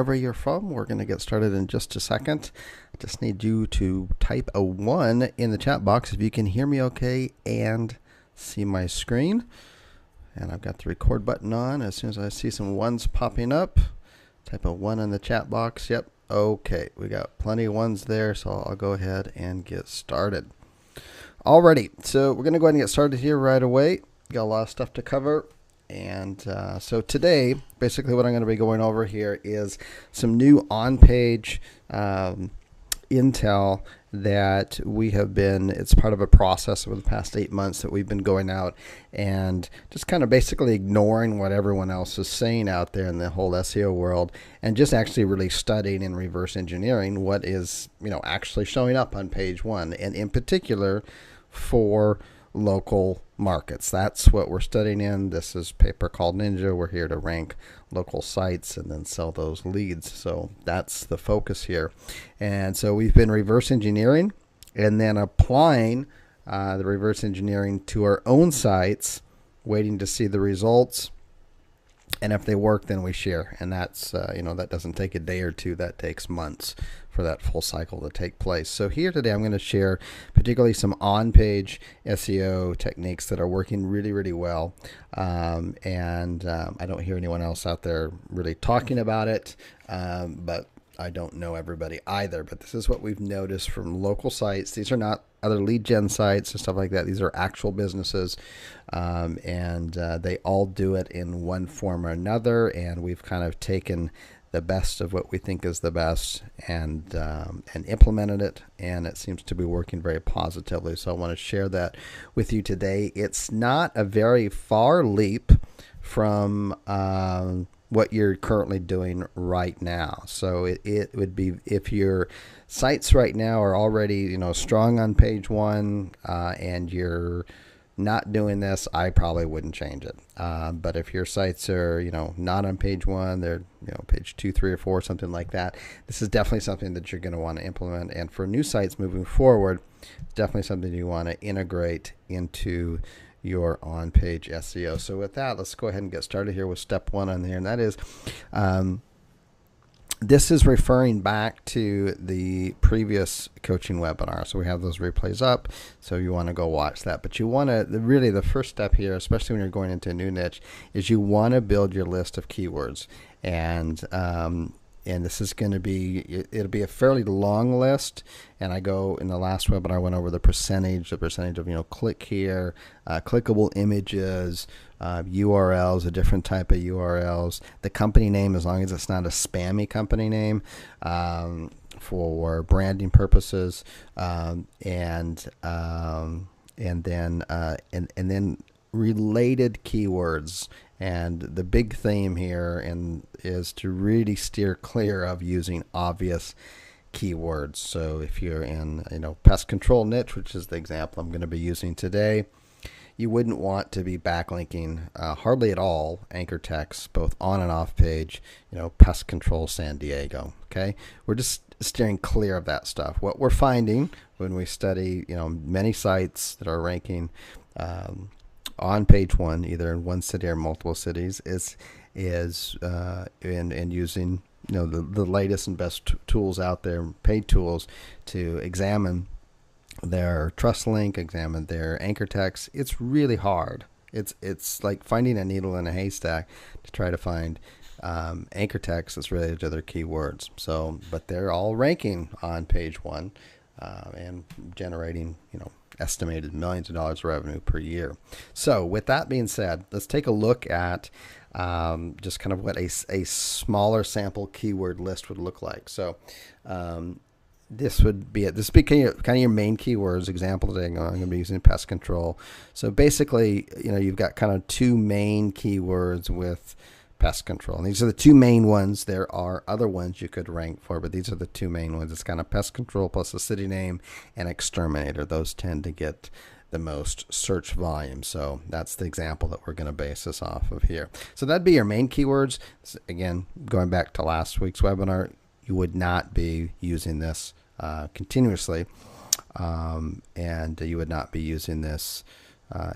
wherever you're from. We're going to get started in just a second. I just need you to type a 1 in the chat box if you can hear me okay and see my screen. And I've got the record button on. As soon as I see some 1s popping up, type a 1 in the chat box. Yep, okay. We got plenty of 1s there, so I'll go ahead and get started. Alrighty, so we're going to go ahead and get started here right away. Got a lot of stuff to cover. And so today, basically what I'm going to be going over here is some new on-page intel that we have been, it's part of a process over the past 8 months that we've been going out and just kind of basically ignoring what everyone else is saying out there in the whole SEO world and just actually really studying and reverse engineering what is, actually showing up on page 1, and in particular for local markets. That's what we're studying in. This is paper called Ninja. We're here to rank local sites and then sell those leads. So that's the focus here. And so we've been reverse engineering and then applying the reverse engineering to our own sites, waiting to see the results. And if they work, then we share. And that's, that doesn't take a day or two. That takes months for that full cycle to take place. So here today, I'm going to share particularly some on-page SEO techniques that are working really, really well. I don't hear anyone else out there really talking about it, but I don't know everybody either. But this is what we've noticed from local sites. These are not other lead gen sites and stuff like that. These are actual businesses, and they all do it in one form or another. And we've kind of taken the best of what we think is the best and implemented it, and it seems to be working very positively. So I want to share that with you today. It's not a very far leap from what you're currently doing right now. So it would be, if your sites right now are already strong on page 1 and you're not doing this, I probably wouldn't change it. But if your sites are not on page 1, they're page 2, 3, or 4, something like that, this is definitely something that you're going to want to implement. And for new sites moving forward, it's definitely something you want to integrate into your on-page SEO. So with that, let's go ahead and get started here with step 1 on here, and that is this is referring back to the previous coaching webinar. So we have those replays up, so you want to go watch that. But you want to, really the first step here, especially when you're going into a new niche, is you want to build your list of keywords. And this is going to be, it'll be a fairly long list. And I go, in the last webinar, I went over the percentage of, click here, clickable images, URLs, a different type of URLs, the company name, as long as it's not a spammy company name, for branding purposes, and then related keywords. And the big theme here is to really steer clear of using obvious keywords. So if you're in pest control niche, which is the example I'm going to be using today, you wouldn't want to be backlinking hardly at all anchor text both on and off page, pest control San Diego. Okay, we're just steering clear of that stuff. What we're finding when we study many sites that are ranking on page 1, either in one city or multiple cities, is in using the latest and best tools out there, paid tools, to examine their trust link, examine their anchor text. It's really hard. It's like finding a needle in a haystack to try to find anchor text that's related to their keywords. So, but they're all ranking on page 1 and generating estimated millions of dollars of revenue per year. So with that being said, let's take a look at just kind of what a smaller sample keyword list would look like. So this would be kind of your main keywords. Example today, I'm going to be using pest control. So basically, you've got kind of 2 main keywords with pest control. And these are the 2 main ones. There are other ones you could rank for, but these are the 2 main ones. It's kind of pest control plus a city name and exterminator. Those tend to get the most search volume. So that's the example that we're going to base this off of here. So that'd be your main keywords. Again, going back to last week's webinar, you would not be using this continuously, and you would not be using this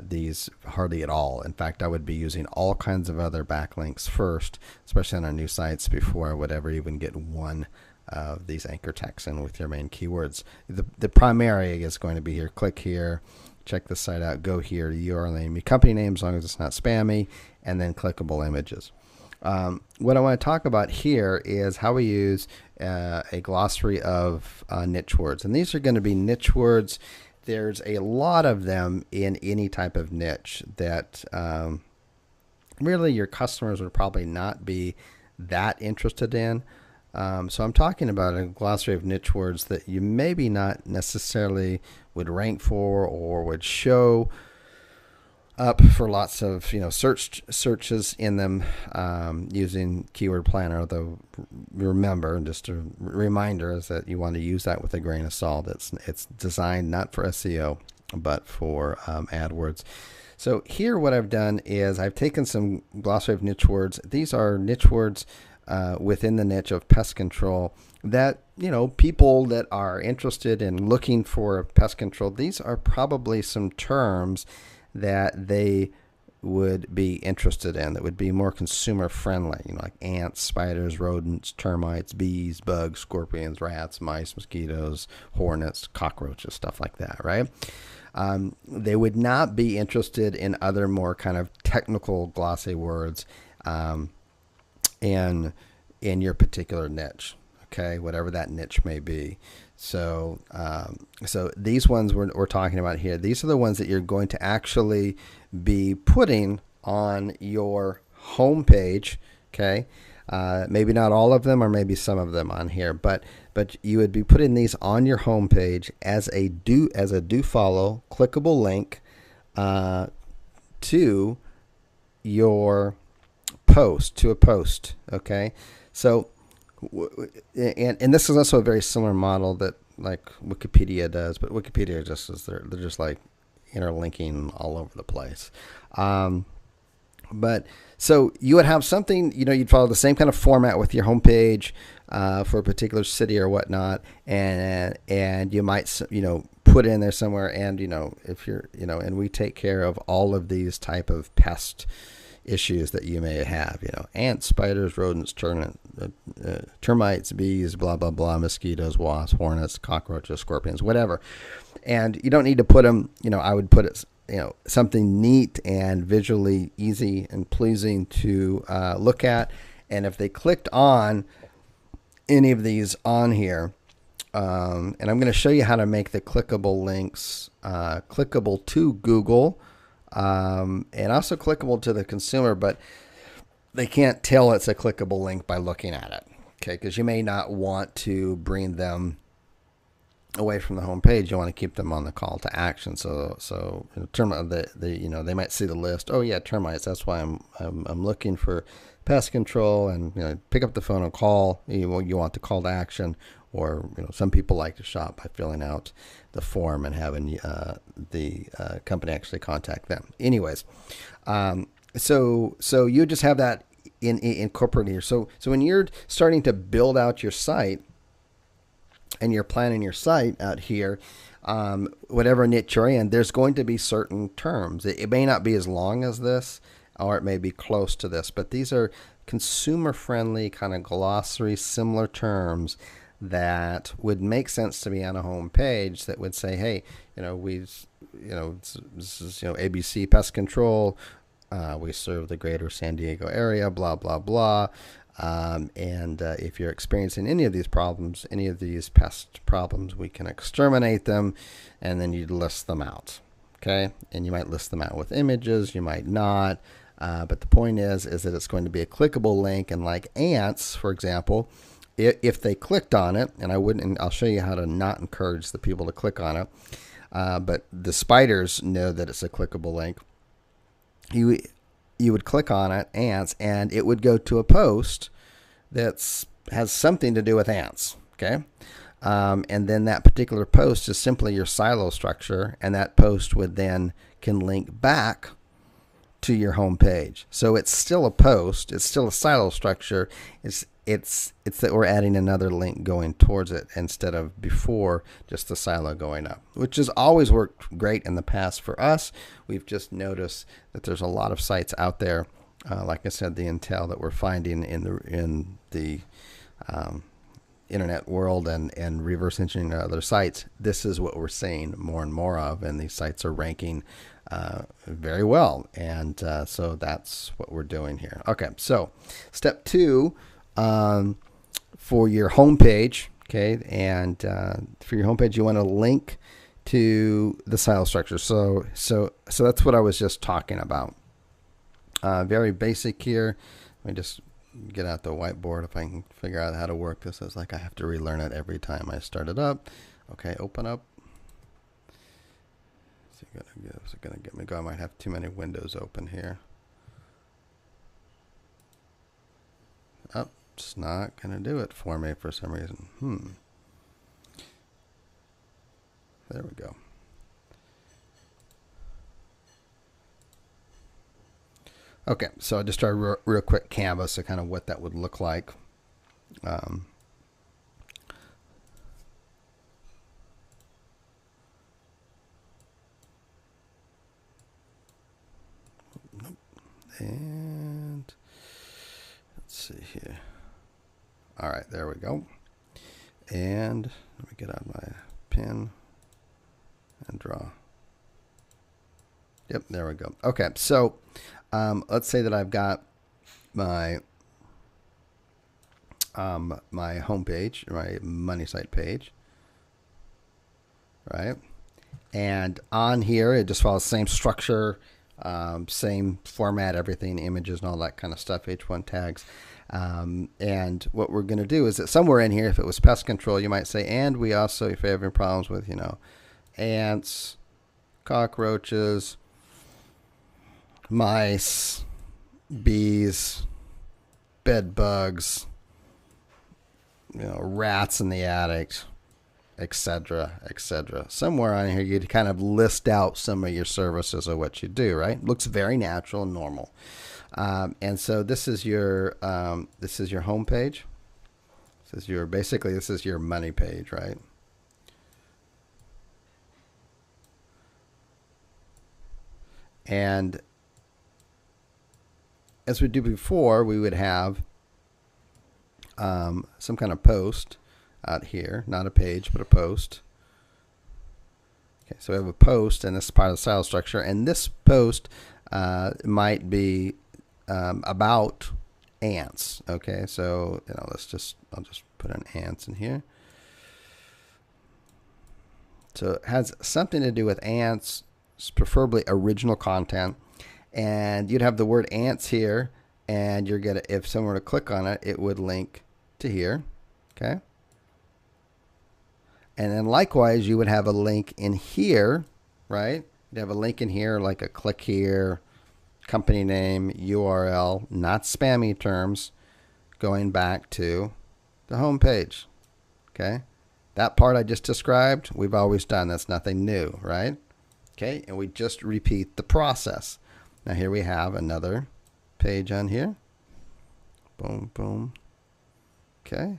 these hardly at all. In fact, I would be using all kinds of other backlinks first, especially on our new sites, before I would ever even get one of these anchor texts in with your main keywords. The primary is going to be here. Click here, check the site out, go here, URL name, your company name, as long as it's not spammy, and then clickable images. What I want to talk about here is how we use a glossary of niche words. And these are going to be niche words. There's a lot of them in any type of niche that really your customers would probably not be that interested in. So I'm talking about a glossary of niche words that you maybe not necessarily would rank for or would show up for lots of searches in them using Keyword Planner. Though remember, just a reminder, is that you want to use that with a grain of salt. It's designed not for SEO but for AdWords. So here what I've done is I've taken some glossary of niche words. These are niche words within the niche of pest control that, people that are interested in looking for pest control, these are probably some terms that they would be interested in, that would be more consumer friendly, like ants, spiders, rodents, termites, bees, bugs, scorpions, rats, mice, mosquitoes, hornets, cockroaches, stuff like that, right? They would not be interested in other more kind of technical glossy words in your particular niche, okay, whatever that niche may be. So these ones we're talking about here, these are the ones that you're going to actually be putting on your home page, okay? Maybe not all of them, or maybe some of them on here, but you would be putting these on your home page as a do follow clickable link to your post, okay? So and this is also a very similar model that like Wikipedia does, but Wikipedia just is they're just like interlinking all over the place. But so you would have something, you'd follow the same kind of format with your homepage for a particular city or whatnot, and you might put it in there somewhere, and if you're and we take care of all of these type of pest issues that you may have, ants, spiders, rodents, termites, bees, blah, blah, blah, mosquitoes, wasps, hornets, cockroaches, scorpions, whatever. And you don't need to put them, I would put it, something neat and visually easy and pleasing to look at. And if they clicked on any of these on here, and I'm going to show you how to make the clickable links clickable to Google, and also clickable to the consumer, but they can't tell it's a clickable link by looking at it, okay? Because you may not want to bring them away from the home page. You want to keep them on the call to action. So they might see the list. Oh yeah, termites. That's why I'm looking for pest control, and pick up the phone and call. You want the call to action, or some people like to shop by filling out the form and having the company actually contact them. Anyways, so you just have that incorporated here. So when you're starting to build out your site and you're planning your site out here, whatever niche you're in, there's going to be certain terms. It may not be as long as this, or it may be close to this, but these are consumer-friendly kind of glossary, similar terms that would make sense to be on a home page that would say, hey, this is ABC Pest Control. We serve the greater San Diego area, blah, blah, blah. And if you're experiencing any of these problems, any of these pest problems, we can exterminate them, and then you'd list them out, okay? And you might list them out with images, you might not, but the point is that it's going to be a clickable link. And like ants, for example, if they clicked on it, and I'll show you how to not encourage the people to click on it, but the spiders know that it's a clickable link. You would click on it, ants, and it would go to a post that has something to do with ants, okay? And then that particular post is simply your silo structure, and that post would then can link back to your home page. So it's still a post. It's still a silo structure. It's that we're adding another link going towards it instead of before just the silo going up, which has always worked great in the past for us. We've just noticed that there's a lot of sites out there, like I said, the intel that we're finding in the internet world and reverse engineering other sites. This is what we're seeing more and more of, and these sites are ranking very well, and so that's what we're doing here. Okay, so step 2 for your home page. Okay, and for your home page, you want to link to the silo structure. So that's what I was just talking about. Very basic here. Let me just get out the whiteboard if I can figure out how to work this. It's like I have to relearn it every time I start it up. Okay, open up. Is it gonna get me go? I might have too many windows open here. Oh, it's not gonna do it for me for some reason. There we go. Okay, so I just started real quick canvas of kind of what that would look like. And let's see here. All right, there we go. And let me get out my pen and draw. Yep, there we go. Okay, so let's say that I've got my my home page, my money site page, right? And on here, it just follows the same structure, same format, everything, images and all that kind of stuff, H1 tags. And what we're going to do is that somewhere in here, if it was pest control, you might say, and we also, if you're having problems with, ants, cockroaches, mice, bees, bed bugs, rats in the attic, etc., etc. Somewhere on here, you'd kind of list out some of your services or what you do, right? Looks very natural and normal. And so this is your home page. This is your money page, right? And as we did before, we would have some kind of post out here, not a page, but a post. Okay, so we have a post, and this is part of the style structure. And this post might be about ants. Okay, so I'll just put an ants in here. So it has something to do with ants, preferably original content. And you'd have the word ants here, and you're gonna, if someone were to click on it, it would link to here. Okay. And then likewise, you would have a link in here, right? You'd have a link in here, like a click here, company name, URL, not spammy terms, going back to the home page. Okay. That part I just described, we've always done. That's nothing new, right? Okay. And we just repeat the process. Now here we have another page on here. Boom, boom. Okay.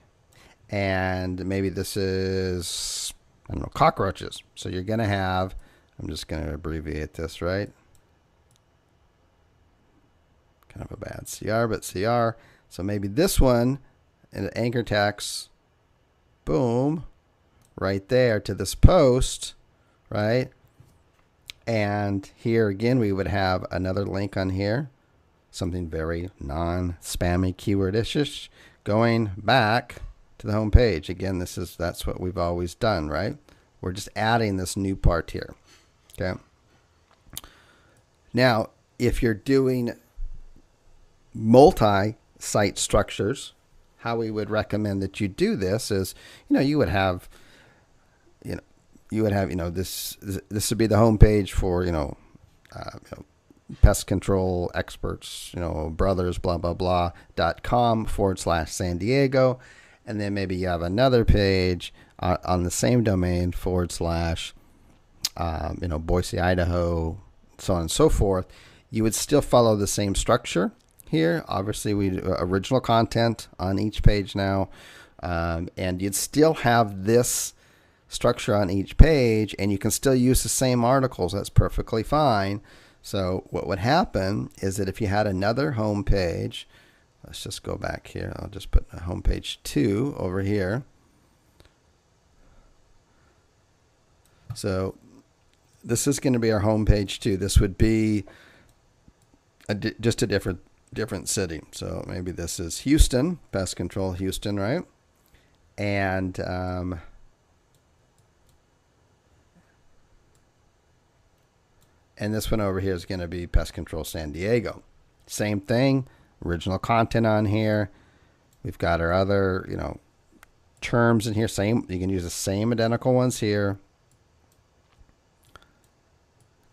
And maybe this is, I don't know, cockroaches. So you're going to have, I'm just going to abbreviate this, right? Kind of a bad CR, but CR. So maybe this one, in anchor text, boom, right there to this post, right? And here again, we would have another link on here, something very non-spammy keyword-ish, going back to the home page. Again, that's what we've always done, right? We're just adding this new part here. Okay. Now, if you're doing multi-site structures, how we would recommend that you do this is, you would have this would be the home page for pest control experts, brothers blah blah blah.com/San Diego, and then maybe you have another page on the same domain / Boise, Idaho, so on and so forth. You would still follow the same structure here. Obviously, we do original content on each page now, and you'd still have this structure on each page, and you can still use the same articles. That's perfectly fine. So what would happen is that if you had another home page, let's just go back here. I'll just put a home page 2 over here. So this is going to be our home page 2. This would be just a different city. So maybe this is Houston, pest control Houston, right? And this one over here is going to be pest control San Diego. Same thing, original content on here. We've got our other, terms in here. Same, you can use the same identical ones here.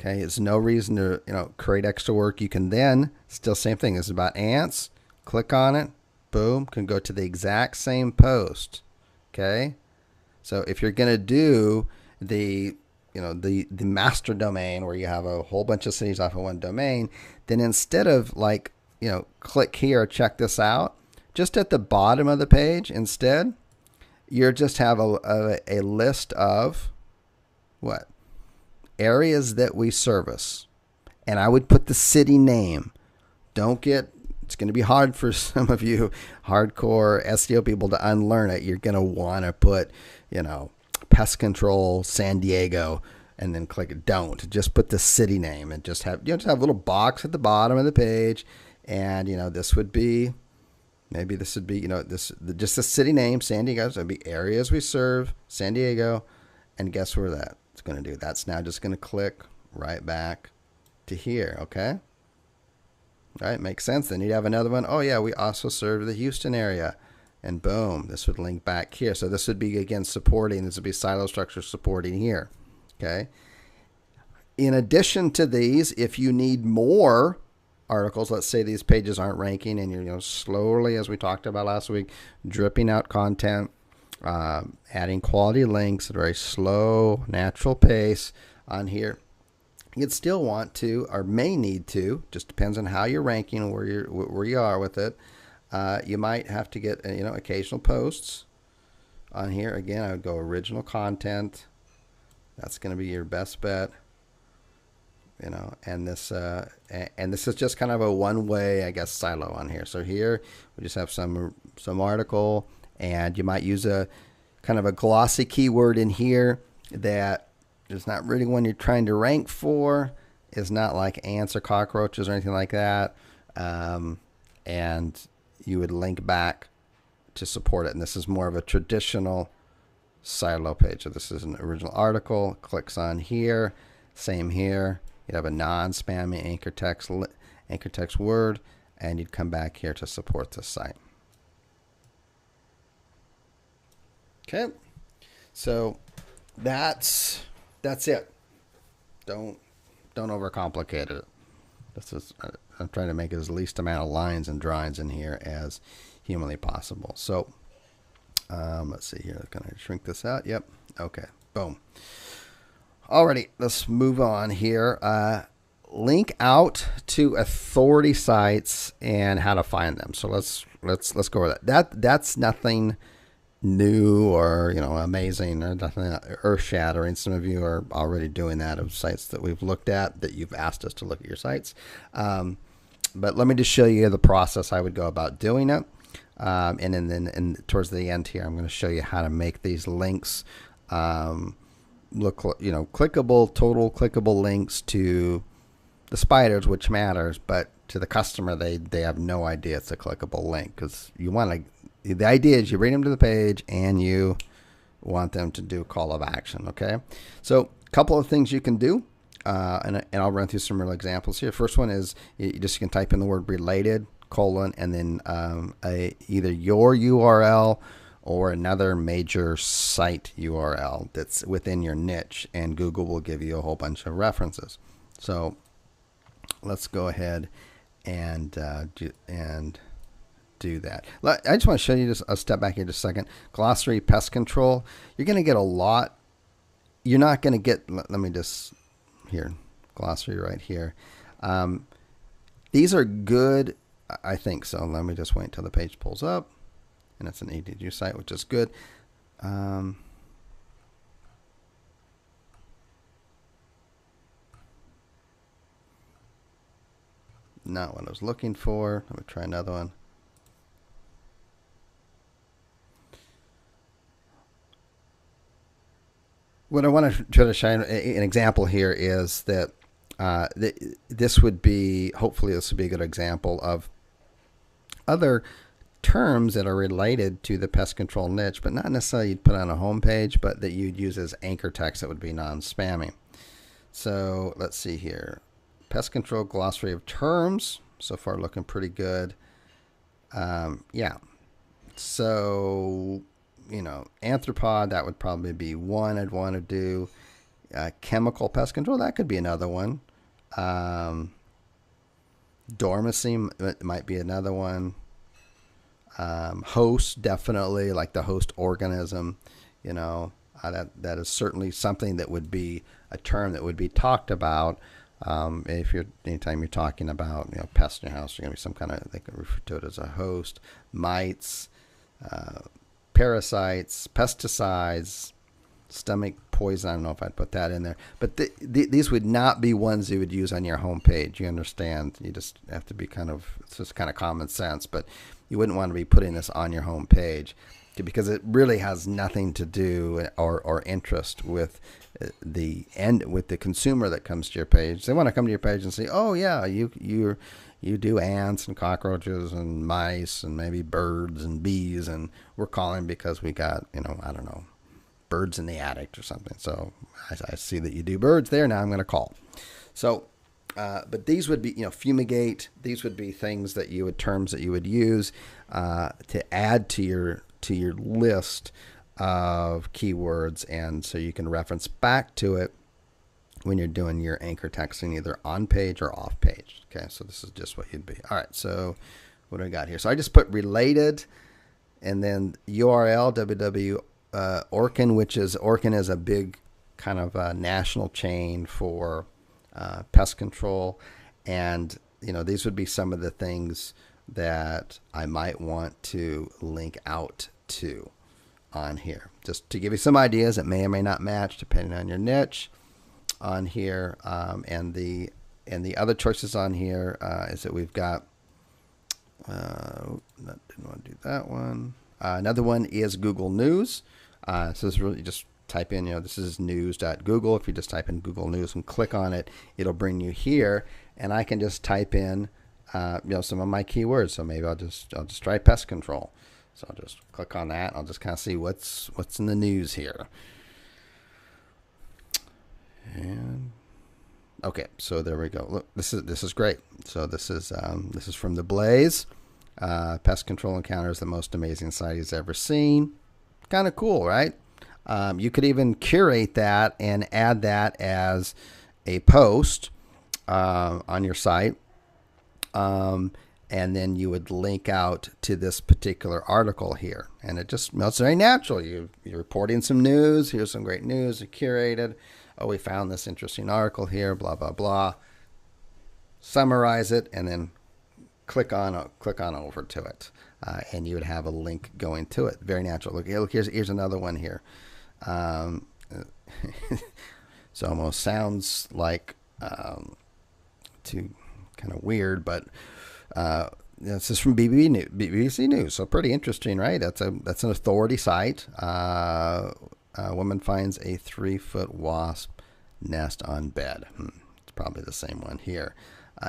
Okay, it's no reason to create extra work. You can then still same thing. This is about ants. Click on it, boom, can go to the exact same post. Okay, so if you're gonna do the master domain where you have a whole bunch of cities off of one domain, then instead of click here, check this out, just at the bottom of the page instead, you just have a list of what? Areas that we service. And I would put the city name. It's going to be hard for some of you hardcore SEO people to unlearn it. You're going to want to put, pest control San Diego and then click it. Don't. Just put the city name and just have a little box at the bottom of the page. And, this would be, maybe this would be, just the city name, San Diego. So it'd be areas we serve, San Diego. And guess where that? Going to do that's now just going to click right back to here. Okay, all right, makes sense. Then you'd have another one. Oh yeah, we also serve the Houston area, and boom, this would link back here. So this would be again supporting. This would be silo structure supporting here. Okay, in addition to these, if you need more articles, let's say these pages aren't ranking and you're slowly, as we talked about last week, dripping out content, adding quality links at a very slow, natural pace on here. You'd still want to, or may need to, just depends on how you're ranking, where you are with it. You might have to get occasional posts on here. Again, I would go original content. That's going to be your best bet. And this is just kind of a one-way, I guess, silo on here. So here we just have some article. And you might use a kind of a glossy keyword in here that is not really one you're trying to rank for. It's not like ants or cockroaches or anything like that. And you would link back to support it. And this is more of a traditional silo page. So this is an original article. Clicks on here. Same here. You'd have a non-spammy anchor text word. And you'd come back here to support this site. Okay, so that's it. Don't overcomplicate it. I'm trying to make it as least amount of lines and drawings in here as humanly possible. So let's see here. Can I shrink this out? Yep. Okay. Boom. Alrighty, let's move on here. Link out to authority sites and how to find them. So let's go over that. That's nothing new or amazing or nothing earth-shattering. Some of you are already doing that of sites that we've looked at that you've asked us to look at your sites. But let me just show you the process I would go about doing it. And then towards the end here, I'm going to show you how to make these links look, clickable, total clickable links to the spiders, which matters, but to the customer, they have no idea it's a clickable link, because you want to. The idea is you bring them to the page and you want them to do call of action. Okay, so a couple of things you can do, and I'll run through some real examples here. First one is you can type in the word related : and then either your URL or another major site URL that's within your niche, and Google will give you a whole bunch of references. So let's go ahead and do that. I just want to show you just a step back here just a second. Glossary pest control. You're going to get a lot. You're not going to get, let me just, here, glossary right here. These are good. I think so. Let me just wait until the page pulls up. And it's an EDU site, which is good. Not what I was looking for. Let me try another one. What I want to try to shine an example here is that this would be, hopefully this would be a good example of other terms that are related to the pest control niche, but not necessarily you'd put on a home page, but that you'd use as anchor text that would be non-spammy. So let's see here. Pest control glossary of terms. So far looking pretty good. Yeah. So, arthropod, that would probably be one I'd want to do. Chemical pest control, that could be another one. Dormancy might be another one. Host, definitely, like the host organism, that is certainly something that would be a term that would be talked about. Anytime you're talking about, pests in your house, you're going to be some kind of, they can refer to it as a host. Mites, parasites, pesticides, stomach poison. I don't know if I'd put that in there, but these would not be ones you would use on your home page. You understand? You just have to be it's just kind of common sense, but you wouldn't want to be putting this on your home page because it really has nothing to do or interest with with the consumer that comes to your page. They want to come to your page and say, oh yeah, you do ants and cockroaches and mice and maybe birds and bees, and we're calling because we got, I don't know, birds in the attic or something. So I see that you do birds there. Now I'm going to call. So, but these would be, fumigate. These would be things terms that you would use to add to your list of keywords, and so you can reference back to it when you're doing your anchor texting, either on page or off page. Okay, so this is just what you'd be. All right, so what do I got here? So I just put related, and then URL Orkin, which is Orkin is a big kind of national chain for pest control, and these would be some of the things that I might want to link out to on here, just to give you some ideas. It may or may not match depending on your niche on here. And the other choices on here is that we've got didn't want to do that one. Another one is Google News. So this really just type in, this is news.google. If you just type in Google News and click on it, it'll bring you here, and I can just type in some of my keywords. So maybe I'll just try pest control. So I'll just click on that. I'll just kind of see what's in the news here. And okay, so there we go. Look, this is great. So this is from the Blaze. Pest control encounters the most amazing site he's ever seen. Kind of cool, right? You could even curate that and add that as a post on your site. And then you would link out to this particular article here. And it's very natural. You're reporting some news. Here's some great news. You curated. Oh, we found this interesting article here, blah, blah, blah. Summarize it, and then click on over to it. And you would have a link going to it. Very natural. Look, here's another one here. It almost sounds like too kind of weird, but this is from BBC News, so pretty interesting, right? That's an authority site. A woman finds a 3-foot wasp nest on bed. It's probably the same one here.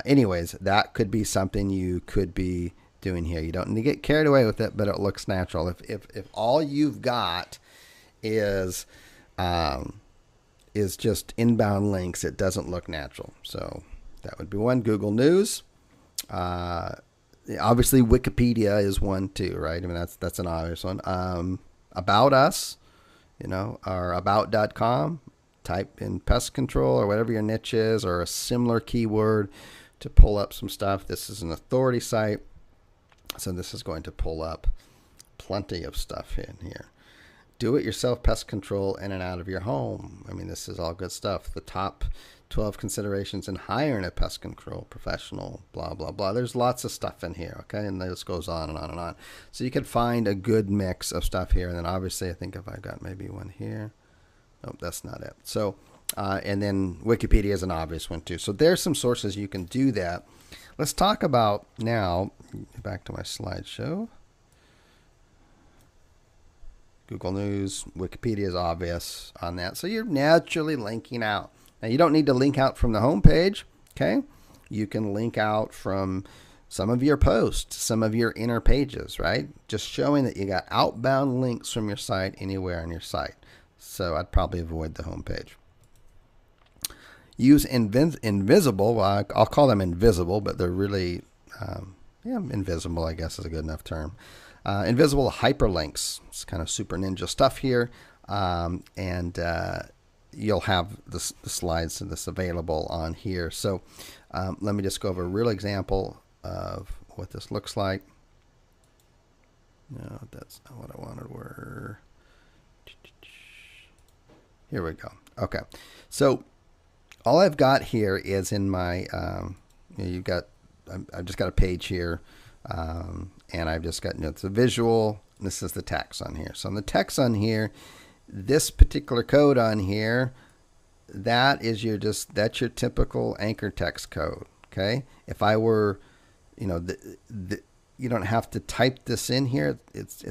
Anyways, that could be something you could be doing here. You don't need to get carried away with it, but it looks natural. If all you've got is just inbound links, it doesn't look natural. So that would be one. Google News. Obviously Wikipedia is one too, right? I mean, that's an obvious one. About Us, or about.com. Type in pest control or whatever your niche is, or a similar keyword to pull up some stuff. This is an authority site, so this is going to pull up plenty of stuff in here. Do-it-yourself pest control in and out of your home. I mean, this is all good stuff. The top 12 considerations in hiring a pest control professional, blah, blah, blah. There's lots of stuff in here, okay? And this goes on and on and on. So you can find a good mix of stuff here. And then obviously, I think if I got maybe one here. Nope, that's not it. So, and then Wikipedia is an obvious one too. So there's some sources you can do that. Let's talk about now, back to my slideshow. Google News, Wikipedia is obvious on that. So you're naturally linking out. Now you don't need to link out from the home page, okay? You can link out from some of your posts, some of your inner pages, right? Just showing that you got outbound links from your site anywhere on your site. So I'd probably avoid the home page. Use invisible. Well, I'll call them invisible, but they're really, yeah, invisible, I guess is a good enough term. Invisible hyperlinks. It's kind of super ninja stuff here. You'll have the slides to this available on here. So let me just go over a real example of what this looks like. No, that's not what I wanted. Here we go. Okay. So all I've got here is in my, I've just got a page here. And I've just got, it's a visual. This is the text on here. So on the text on here, this particular code on here, that's your typical anchor text code. Okay. If I were, you don't have to type this in here. It's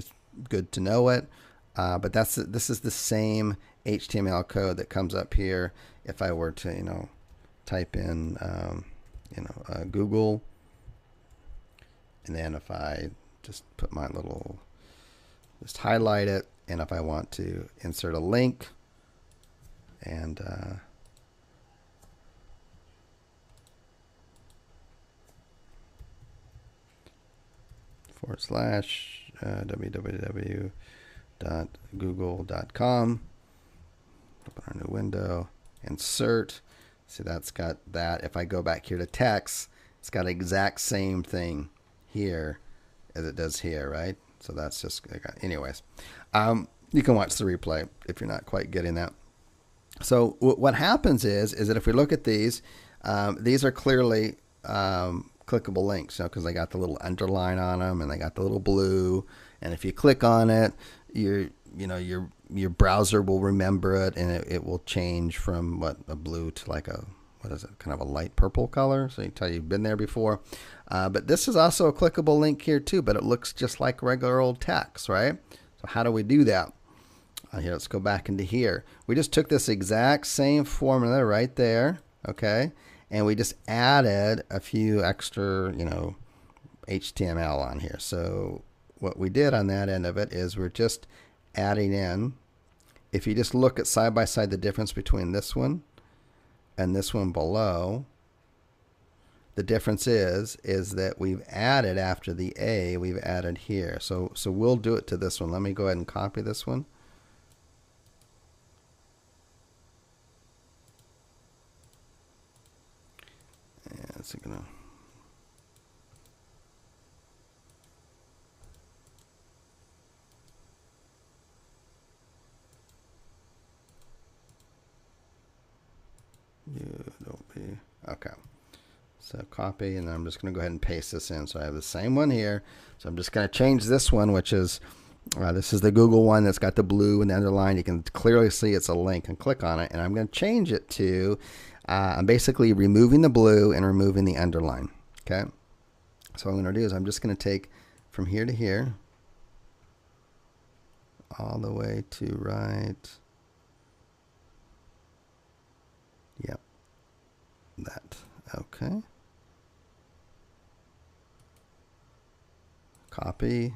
good to know it. But this is the same HTML code that comes up here. If I were to, type in, Google, and then if I just put my just highlight it, and if I want to insert a link and /www.google.com, open our new window, insert. See, that's got that. If I go back here to text, it's got the exact same thing here as it does here, right? So that's just, anyways, you can watch the replay if you're not quite getting that. So what happens is that if we look at these are clearly clickable links, because they got the little underline on them and they got the little blue, and if you click on it, your browser will remember it, and it will change from a blue to like what is it, kind of a light purple color, so you can tell you've been there before. But this is also a clickable link here too, but it looks just like regular old text, right? So how do we do that? Here, let's go back into here. We just took this exact same formula right there, okay? And we just added a few extra, HTML on here. So what we did on that end of it is we're just adding in, if you just look at side by side the difference between this one and this one below, the difference is that we've added after the A, we've added here. So we'll do it to this one. Let me go ahead and copy this one. And it's gonna. You don't be okay. So copy, and I'm just going to go ahead and paste this in. So I have the same one here. So I'm just going to change this one, which is, this is the Google one that's got the blue and the underline. You can clearly see it's a link, and click on it. And I'm going to change it to, I'm basically removing the blue and removing the underline. Okay. So what I'm going to do is I'm just going to take from here to here, all the way to right. Yep. That. Okay. Copy. So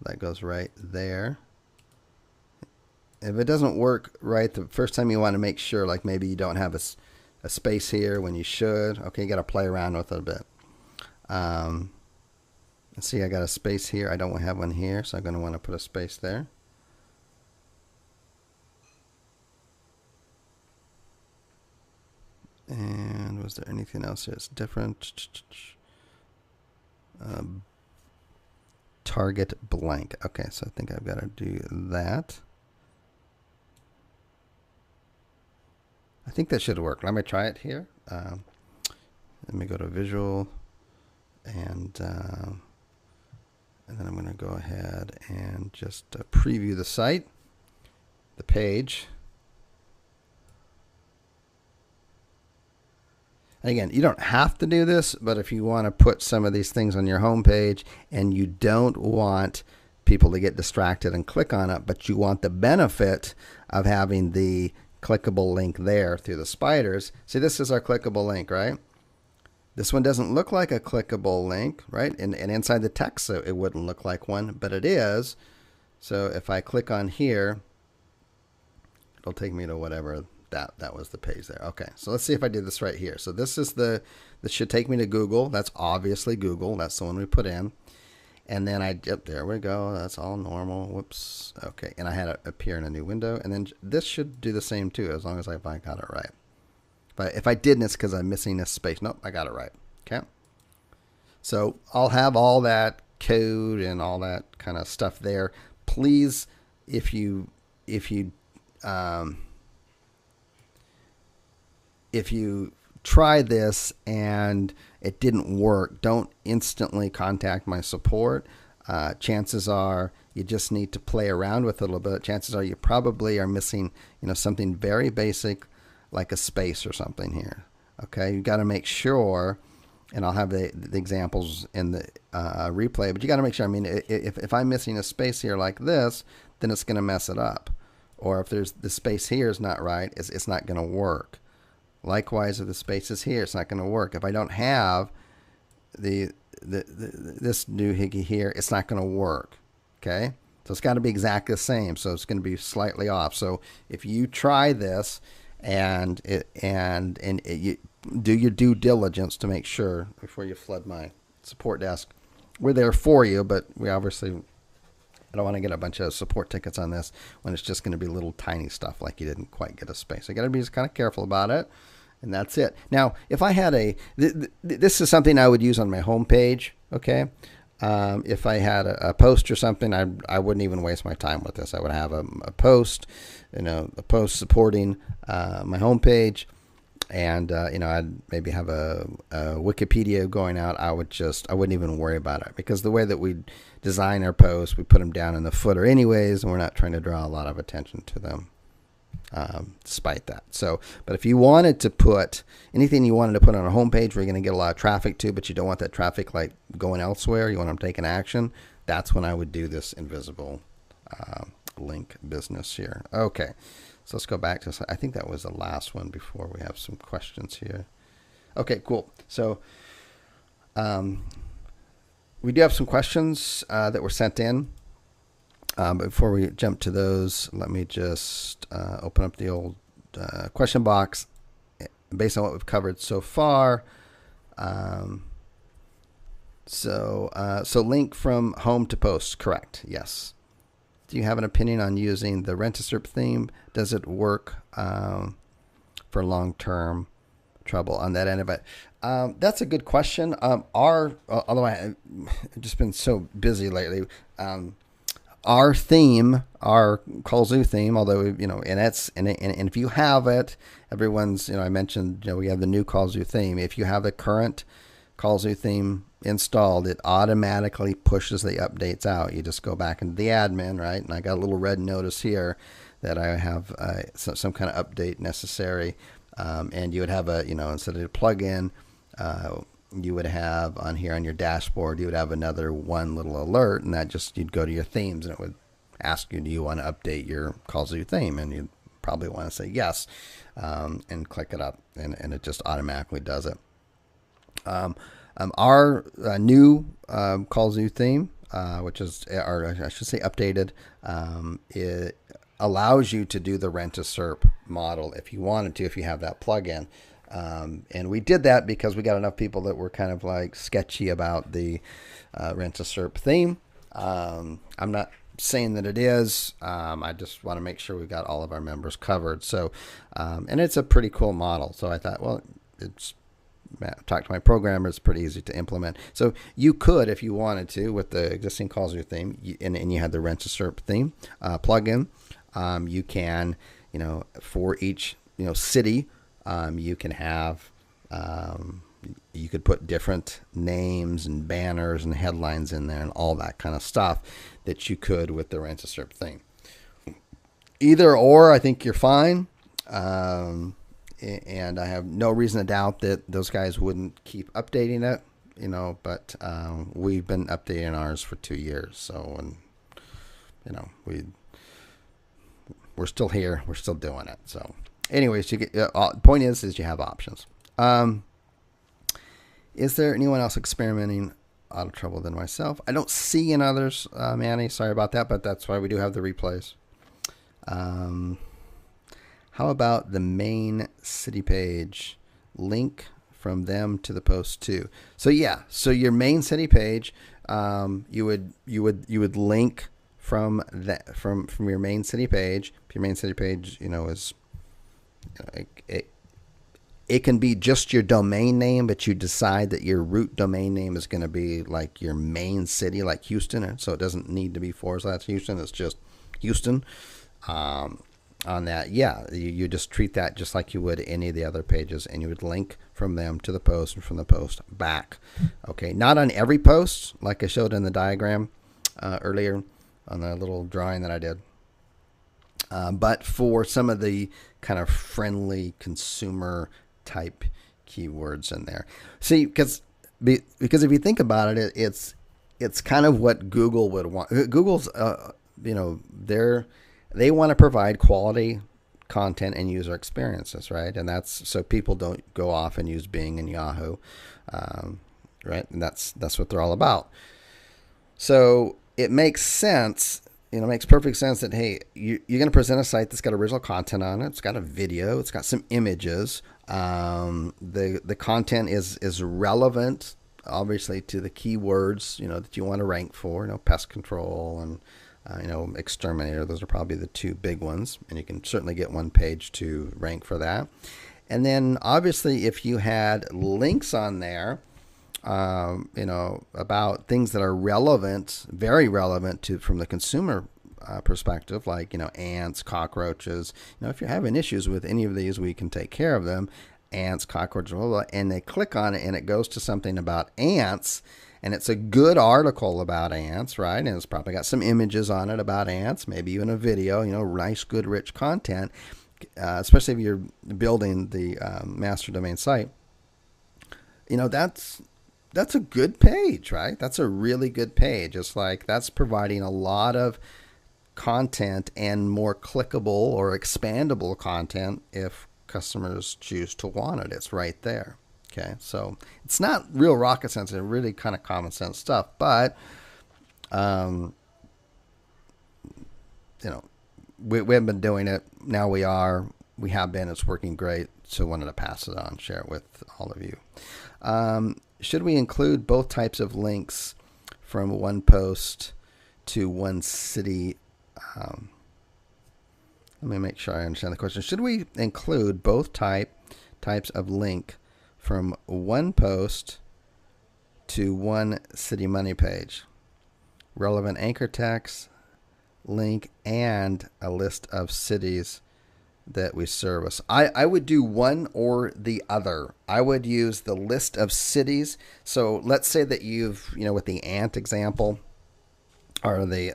that goes right there. If it doesn't work right the first time, you want to make sure, like maybe you don't have a space here when you should. Okay, you got to play around with it a bit. Let's see, I got a space here. I don't have one here, so I'm going to want to put a space there. And was there anything else that's different? Target blank. Okay, so I think I've got to do that. I think that should work. Let me try it here. Let me go to visual, and then I'm going to go ahead and just preview the site, the page. And again, you don't have to do this, but if you want to put some of these things on your home page and you don't want people to get distracted and click on it, but you want the benefit of having the clickable link there through the spiders. See, this is our clickable link, right? This one doesn't look like a clickable link, right? And inside the text, so it wouldn't look like one, but it is. So if I click on here, it'll take me to whatever that was the page there. Okay, so let's see if I did this right here. So this should take me to Google. That's obviously Google. That's the one we put in. And then yep, there we go. That's all normal. Whoops. Okay, and I had it appear in a new window. And then this should do the same too, as long as I got it right. But if I didn't, it's because I'm missing a space. Nope, I got it right. Okay. So I'll have all that code and all that kind of stuff there. Please, if you try this and it didn't work, don't instantly contact my support. Chances are you just need to play around with it a little bit. Chances are you probably are missing, something very basic like a space or something here. Okay, you got to make sure, and I'll have the examples in the replay, but you got to make sure. I mean, if I'm missing a space here like this, then it's going to mess it up. Or if there's the space here is not right, it's not going to work. Likewise, if the space is here, it's not going to work. If I don't have this doohickey here, it's not going to work. Okay, so it's got to be exactly the same. So it's going to be slightly off. So if you try this and you do your due diligence to make sure before you flood my support desk, we're there for you. But we obviously, I don't want to get a bunch of support tickets on this when it's just going to be little tiny stuff like you didn't quite get a space. I got to be just kind of careful about it, and that's it. Now, if I had this is something I would use on my home page, okay? If I had a post or something, I wouldn't even waste my time with this. I would have a post, a post supporting my home page, and I'd maybe have a Wikipedia going out. I wouldn't even worry about it, because the way that we design our posts, we put them down in the footer anyways, and we're not trying to draw a lot of attention to them, despite that. So, but if you wanted to put anything you wanted to put on a homepage where you're going to get a lot of traffic to, but you don't want that traffic like going elsewhere, you want them taking action, that's when I would do this invisible link business here. Okay. So let's go back to, I think that was the last one before we have some questions here. Okay, cool. So we do have some questions that were sent in. But before we jump to those, let me just open up the old question box based on what we've covered so far. So link from home to post, correct? Yes. Do you have an opinion on using the Rent-A-Serp theme? Does it work for long-term trouble on that end of it? That's a good question. Although I've just been so busy lately, our theme, our Qzx theme, although and if you have it, everyone's, I mentioned, we have the new Qzx theme. If you have the current Qzx theme installed, it automatically pushes the updates out. You just go back into the admin, right? And I got a little red notice here that I have some kind of update necessary. And you would have instead of a plugin, you would have on here on your dashboard, you would have another one little alert, and that you'd go to your themes and it would ask you, do you want to update your Qzx theme? And you'd probably want to say yes, and click it up, and it just automatically does it. Our new Qzx theme, which is, or I should say updated, it allows you to do the Rent-A-Serp model if you wanted to, if you have that plugin. And we did that because we got enough people that were kind of like sketchy about the Rent-A-Serp theme. I'm not saying that it is. I just want to make sure we got all of our members covered. So, and it's a pretty cool model. So I thought, well, talked to my programmer, it's pretty easy to implement. So you could, if you wanted to, with the existing Qzx theme, and you had the Rent-A-Serp theme plugin, you can, for each city You can have, you could put different names and banners and headlines in there and all that kind of stuff that you could with the Rent a Strip thing. Either or, I think you're fine. And I have no reason to doubt that those guys wouldn't keep updating it, but we've been updating ours for 2 years. So, and, we're still here. We're still doing it. So anyways, point is you have options. Is there anyone else experimenting out of trouble than myself? I don't see in others, Manny. Sorry about that, but that's why we do have the replays. How about the main city page link from them to the post too? So yeah, so your main city page, you would link from that from your main city page. If your main city page, is it can be just your domain name, but you decide that your root domain name is going to be like your main city, like Houston, and so it doesn't need to be / Houston. It's just Houston. On that, yeah, you just treat that just like you would any of the other pages, and you would link from them to the post and from the post back. Okay, not on every post, like I showed in the diagram earlier on the little drawing that I did, but for some of the kind of friendly consumer type keywords in there. See, because if you think about it, it's kind of what Google would want. Google's, they want to provide quality content and user experiences, right? And that's so people don't go off and use Bing and Yahoo, right? And that's what they're all about. So it makes sense, makes perfect sense that, hey, you're going to present a site that's got original content on it. It's got a video. It's got some images. The content is relevant, obviously, to the keywords, that you want to rank for, pest control and exterminator. Those are probably the two big ones, and you can certainly get one page to rank for that. And then obviously if you had links on there, about things that are relevant, very relevant from the consumer perspective, like, ants, cockroaches, if you're having issues with any of these, we can take care of them. Ants, cockroaches, blah, blah, blah, and they click on it and it goes to something about ants. And it's a good article about ants, right? And it's probably got some images on it about ants, maybe even a video, nice, good, rich content, especially if you're building the master domain site. That's a good page, right? That's a really good page. It's like that's providing a lot of content and more clickable or expandable content if customers choose to want it. It's right there. Okay, so it's not real rocket science, it's really kind of common sense stuff, but we haven't been doing it. Now we have been. It's working great, so wanted to pass it on, share it with all of you. Should we include both types of links from one post to one city? Let me make sure I understand the question. Should we include both types of link from one post to one city money page? Relevant anchor text, link, and a list of cities that we service. I would do one or the other. I would use the list of cities. So let's say that you've, with the ant example or the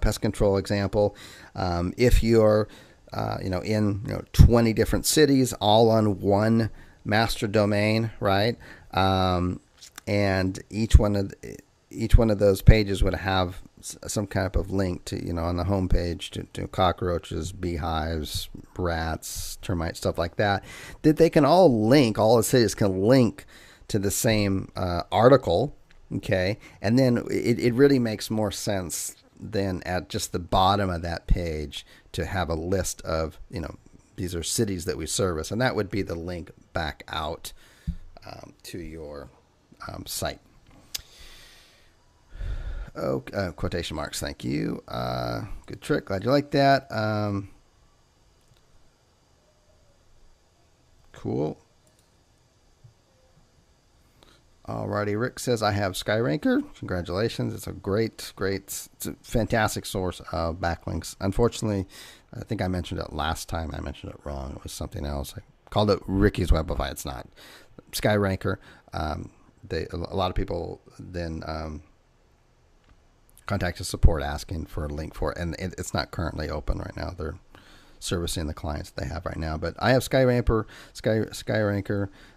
pest control example, if you're, in 20 different cities all on one master domain, right? And each one of those pages would have some kind of link to, on the home page to cockroaches, beehives, rats, termites, stuff like that, that they can all the cities can link to the same article. Okay. And then it really makes more sense than at just the bottom of that page to have a list of, these are cities that we service. And that would be the link back out to your site. Oh, quotation marks. Thank you. Good trick. Glad you like that. Cool. Alrighty. Rick says, I have SkyRanker. Congratulations. It's it's a fantastic source of backlinks. Unfortunately, I think I mentioned it last time. I mentioned it wrong. It was something else. I called it Ricky's Webify. It's not. SkyRanker. A lot of people then contact us support asking for a link for it, and it's not currently open right now. They're servicing the clients they have right now. But I have SkyRanker,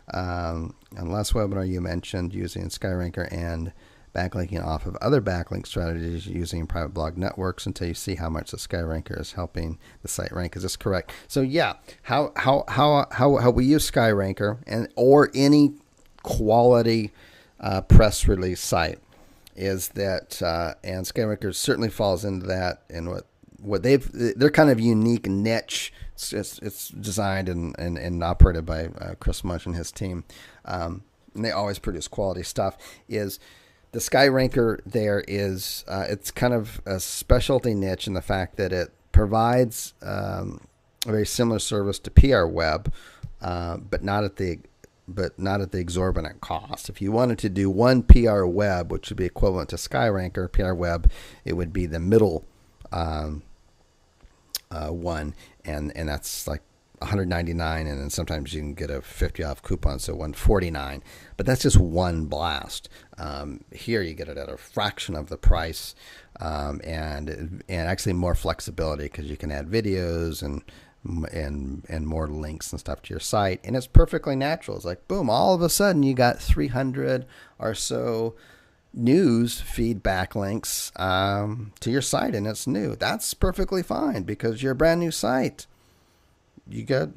and last webinar you mentioned using SkyRanker and backlinking off of other backlink strategies using private blog networks until you see how much the SkyRanker is helping the site rank. Is this correct? So yeah, how we use SkyRanker and or any quality press release site is that, and SkyRanker certainly falls into that. And they're kind of unique niche. It's designed and operated by Chris Munch and his team, and they always produce quality stuff. Is the SkyRanker there is it's kind of a specialty niche in the fact that it provides a very similar service to PR Web, but not at the exorbitant cost. If you wanted to do one PR Web, which would be equivalent to SkyRanker PR Web, it would be the middle one, and that's like $199, and then sometimes you can get a 50 off coupon, so $149. But that's just one blast. Here you get it at a fraction of the price, and actually more flexibility because you can add videos and more links and stuff to your site, and it's perfectly natural. It's like boom, all of a sudden you got 300 or so news feed backlinks to your site, and it's new. That's perfectly fine because you're a brand new site. You got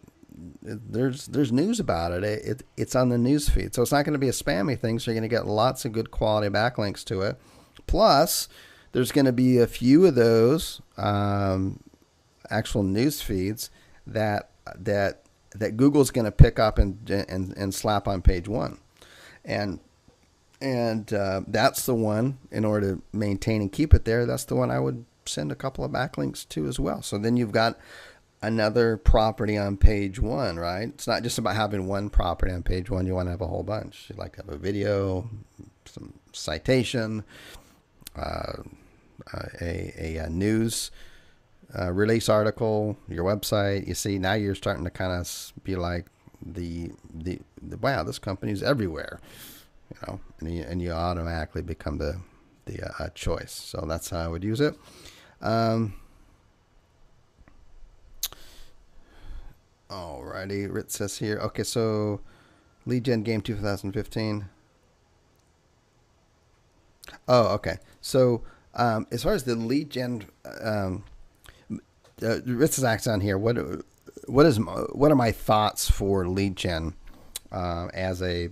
there's news about it. It's on the news feed, so it's not going to be a spammy thing. So you're going to get lots of good quality backlinks to it. Plus, there's going to be a few of those actual news feeds that Google's going to pick up and slap on page one, and that's the one. In order to maintain and keep it there, that's the one I would send a couple of backlinks to as well. So then you've got another property on page one, right? It's not just about having one property on page one. You want to have a whole bunch. You'd like to have a video, some citation, a news release article, your website. You see, now you're starting to kind of be like the wow, this company's everywhere, and you automatically become the choice. So that's how I would use it. Alrighty, Rit says here. Okay, so lead gen game 2015. Oh, okay. So as far as the lead gen, Rit says acts on here. What are my thoughts for lead gen as a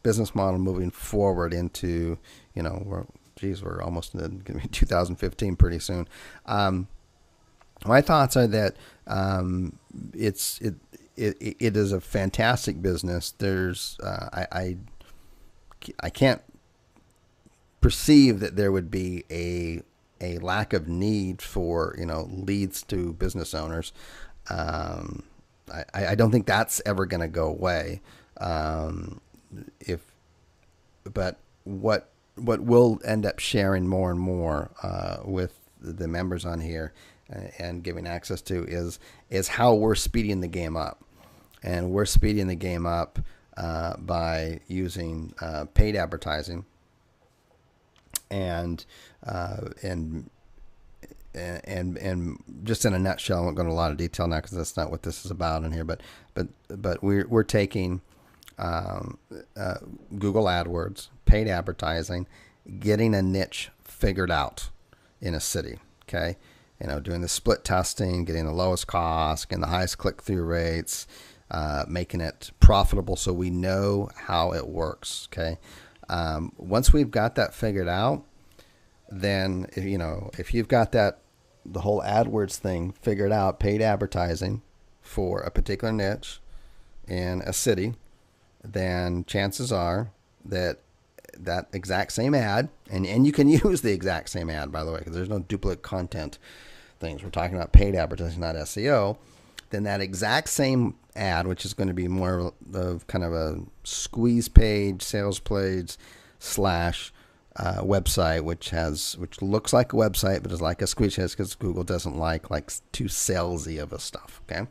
business model moving forward into we're almost going to be 2015 pretty soon. My thoughts are that it is a fantastic business. There's I can't perceive that there would be a lack of need for leads to business owners. I don't think that's ever going to go away. But what we'll end up sharing more and more with the members on here and giving access to is how we're speeding the game up. And we're speeding the game up by using paid advertising and just in a nutshell, I won't go into a lot of detail now because that's not what this is about in here. But we're taking Google AdWords, paid advertising, getting a niche figured out in a city. Okay. Doing the split testing, getting the lowest cost and the highest click-through rates, making it profitable so we know how it works. Okay. Once we've got that figured out, then, if you've got the whole AdWords thing figured out, paid advertising for a particular niche in a city, then chances are that exact same ad, and you can use the exact same ad, by the way, because there's no duplicate content things. We're talking about paid advertising, not SEO. Then that exact same ad, which is going to be more of kind of a squeeze page, sales page / website, which looks like a website but is like a squeeze page because Google doesn't like too salesy of a stuff. Okay.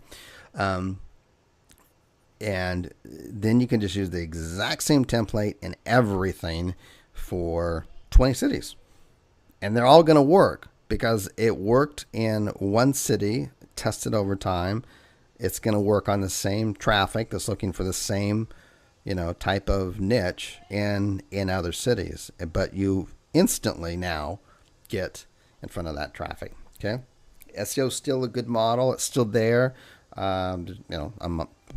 And then you can just use the exact same template and everything for 20 cities. And they're all going to work because it worked in one city, tested over time. It's going to work on the same traffic that's looking for the same, type of niche in other cities. But you instantly now get in front of that traffic. Okay. SEO is still a good model. It's still there.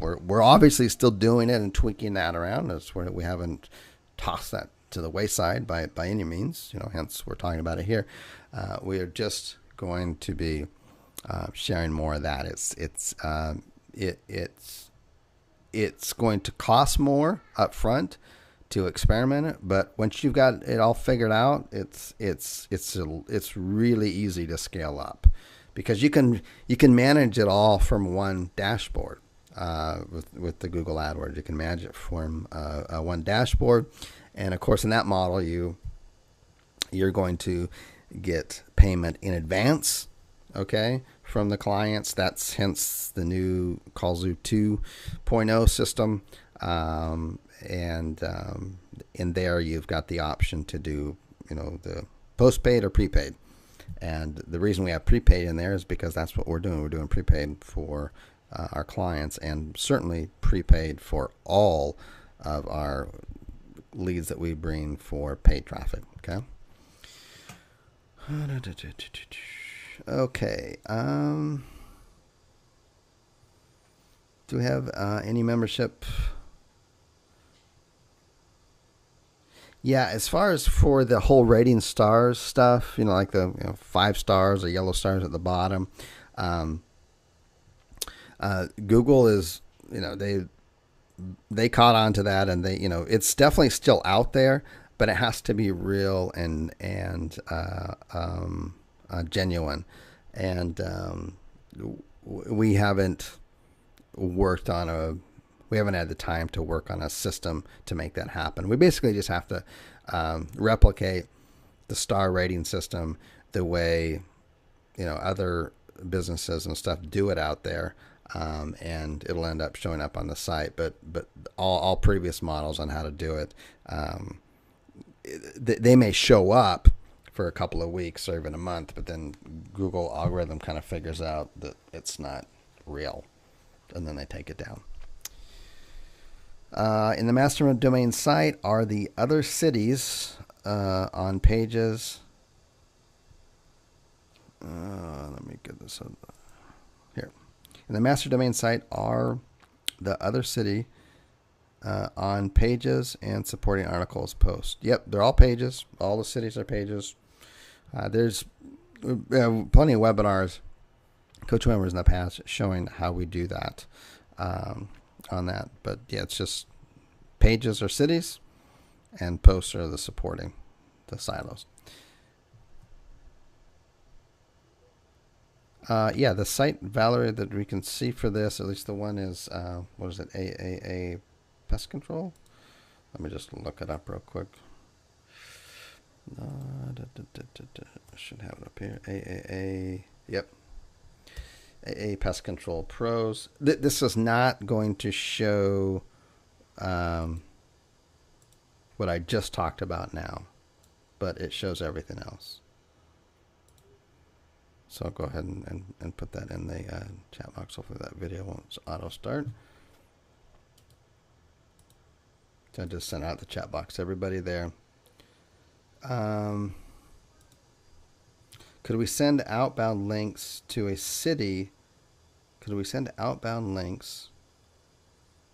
We're obviously still doing it and tweaking that around. That's where we haven't tossed that to the wayside by any means. Hence we're talking about it here. We are just going to be sharing more of that. It's going to cost more up front to experiment it, but once you've got it all figured out, it's really easy to scale up because you can manage it all from one dashboard. With the Google AdWords, you can manage it from one dashboard, and of course, in that model, you're going to get payment in advance, okay, from the clients. That's hence the new Qzx 2.0 system, and in there you've got the option to do the postpaid or prepaid. And the reason we have prepaid in there is because that's what we're doing. We're doing prepaid for our clients, and certainly prepaid for all of our leads that we bring for paid traffic. Okay. Okay. Do we have any membership? Yeah, as far as for the whole rating stars stuff, like the 5 stars or yellow stars at the bottom. Google is, they caught on to that, and they, it's definitely still out there, but it has to be real and genuine. And we haven't had the time to work on a system to make that happen. We basically just have to replicate the star rating system the way, other businesses and stuff do it out there. And it'll end up showing up on the site, but all previous models on how to do it, they may show up for a couple of weeks or even a month, but then Google algorithm kind of figures out that it's not real, and then they take it down. In the master domain site are the other cities on pages. Let me get this up. Here. In the master domain site are the other city on pages and supporting articles post. Yep, they're all pages. All the cities are pages. There's plenty of webinars, coach members in the past, showing how we do that on that. But yeah, it's just pages are cities and posts are the supporting, the silos. Yeah, the site, Valerie, that we can see for this, at least the one is, what is it, AAA Pest Control? Let me just look it up real quick. I should have it up here. AAA, yep. AA Pest Control Pros. This is not going to show what I just talked about now, but it shows everything else. So I'll go ahead and put that in the chat box. Hopefully that video won't auto start. So I just sent out the chat box to everybody there. Could we send outbound links to a city? Could we send outbound links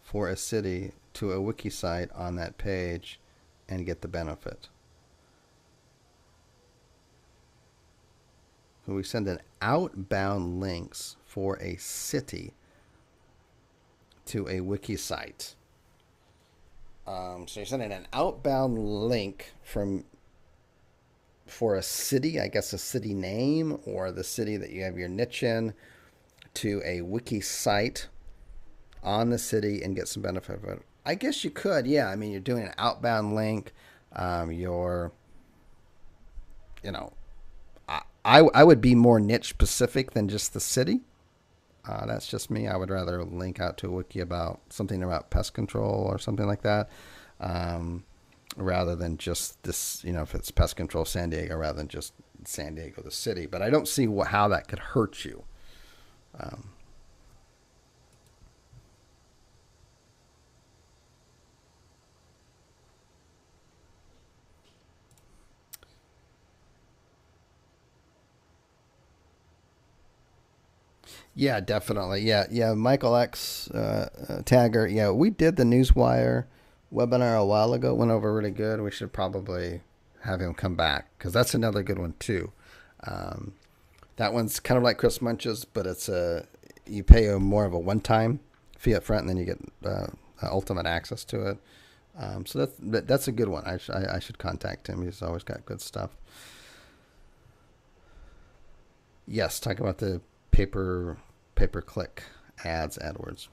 for a city to a wiki site on that page and get the benefit? Could we send an outbound links for a city to a wiki site? So you're sending an outbound link for a city, I guess a city name or the city that you have your niche in, to a wiki site on the city and get some benefit of it. I guess you could, yeah. I mean, you're doing an outbound link. I would be more niche specific than just the city. That's just me. I would rather link out to a wiki about something about pest control or something like that, um, rather than just this. If it's pest control San Diego, rather than just San Diego, the city. But I don't see how that could hurt you. Um, Yeah, definitely. Yeah, yeah. Michael X Tagger. Yeah, we did the Newswire webinar a while ago. It went over really good. We should probably have him come back because that's another good one too. Um, that one's kind of like Chris Munch's, but it's you pay more of a one-time fee up front, and then you get ultimate access to it. So that's a good one. I should contact him. He's always got good stuff. Yes, talk about the paper click ads, AdWords.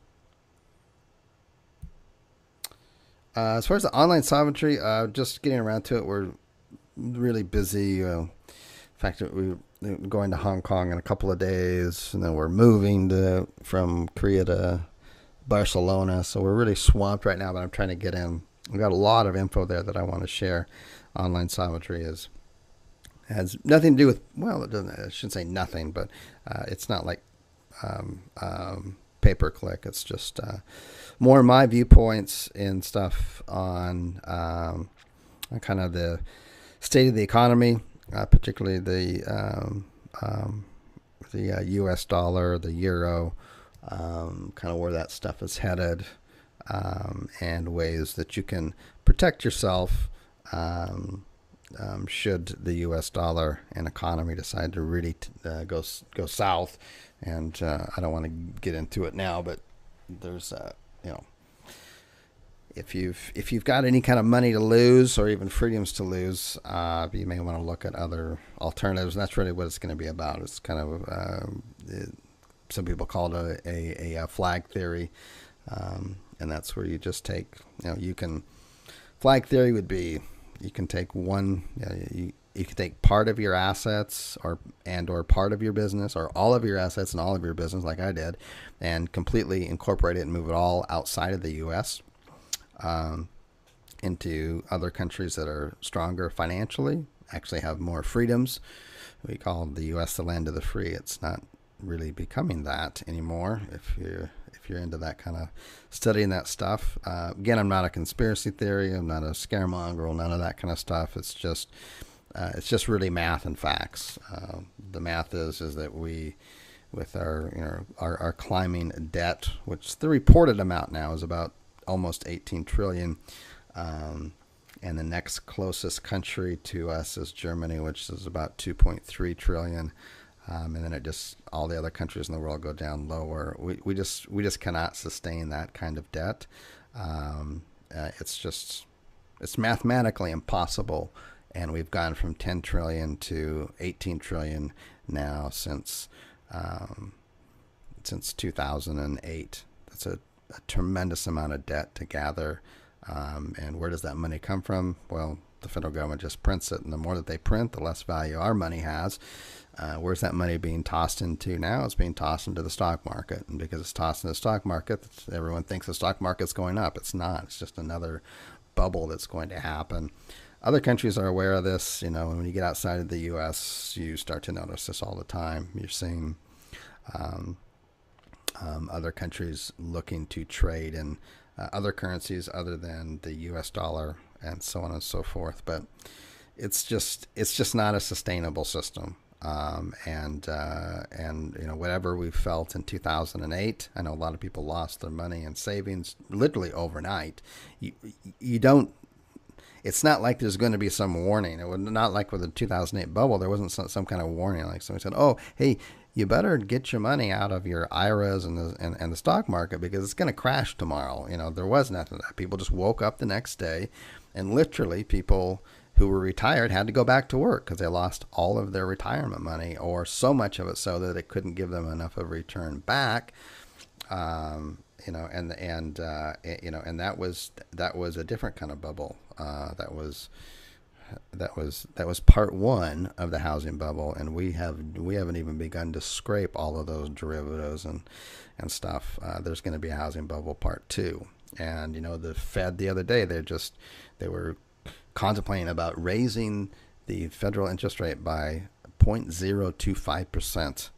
As far as the online sovereignty, just getting around to it. We're really busy. In fact, we're going to Hong Kong in a couple of days, and then we're moving from Korea to Barcelona. So we're really swamped right now, but I'm trying to get in. We've got a lot of info there that I want to share. Online sovereignty has nothing to do with, well, it doesn't, I shouldn't say nothing, but it's not like pay per click. It's just more my viewpoints and stuff on kind of the state of the economy, particularly the U.S. dollar, the euro, kind of where that stuff is headed, and ways that you can protect yourself. Should the U.S. dollar and economy decide to really go south, and I don't want to get into it now, but there's you know if you've got any kind of money to lose or even freedoms to lose, you may want to look at other alternatives. And that's really what it's going to be about. It's kind of some people call it a flag theory, and that's where you just take you can flag theory would be. You can take you can take part of your assets or part of your business or all of your assets and all of your business, like I did, and completely incorporate it and move it all outside of the U.S. Into other countries that are stronger financially, actually have more freedoms. We call the U.S. the land of the free. It's not really becoming that anymore. If you're into that kind of studying that stuff, again, I'm not a conspiracy theory. I'm not a scaremonger. None of that kind of stuff. It's just really math and facts. The math is that we, with our climbing debt, which the reported amount now is about almost 18 trillion. And the next closest country to us is Germany, which is about 2.3 trillion. And then all the other countries in the world go down lower. We just cannot sustain that kind of debt. It's mathematically impossible. And we've gone from 10 trillion to 18 trillion now since 2008. That's a tremendous amount of debt to gather. And where does that money come from? Well, the federal government just prints it, and the more that they print, the less value our money has. Where's that money being tossed into now? It's being tossed into the stock market, and because it's tossed into the stock market, everyone thinks the stock market's going up. It's not. It's just another bubble that's going to happen. Other countries are aware of this. When you get outside of the U.S., you start to notice this all the time. You're seeing other countries looking to trade in other currencies other than the U.S. dollar, and so on and so forth. But it's just not a sustainable system. And whatever we felt in 2008, I know a lot of people lost their money and savings literally overnight. You don't. It's not like there's going to be some warning. It was not like with the 2008 bubble. There wasn't some kind of warning. Like somebody said, "Oh, hey, you better get your money out of your IRAs and the stock market because it's going to crash tomorrow." There was nothing. People just woke up the next day, and literally people who were retired had to go back to work because they lost all of their retirement money, or so much of it so that it couldn't give them enough of a return back. And that was a different kind of bubble. That was that was part one of the housing bubble, and we haven't even begun to scrape all of those derivatives and stuff. There's going to be a housing bubble part two, and the Fed the other day they were contemplating about raising the federal interest rate by 0.025%.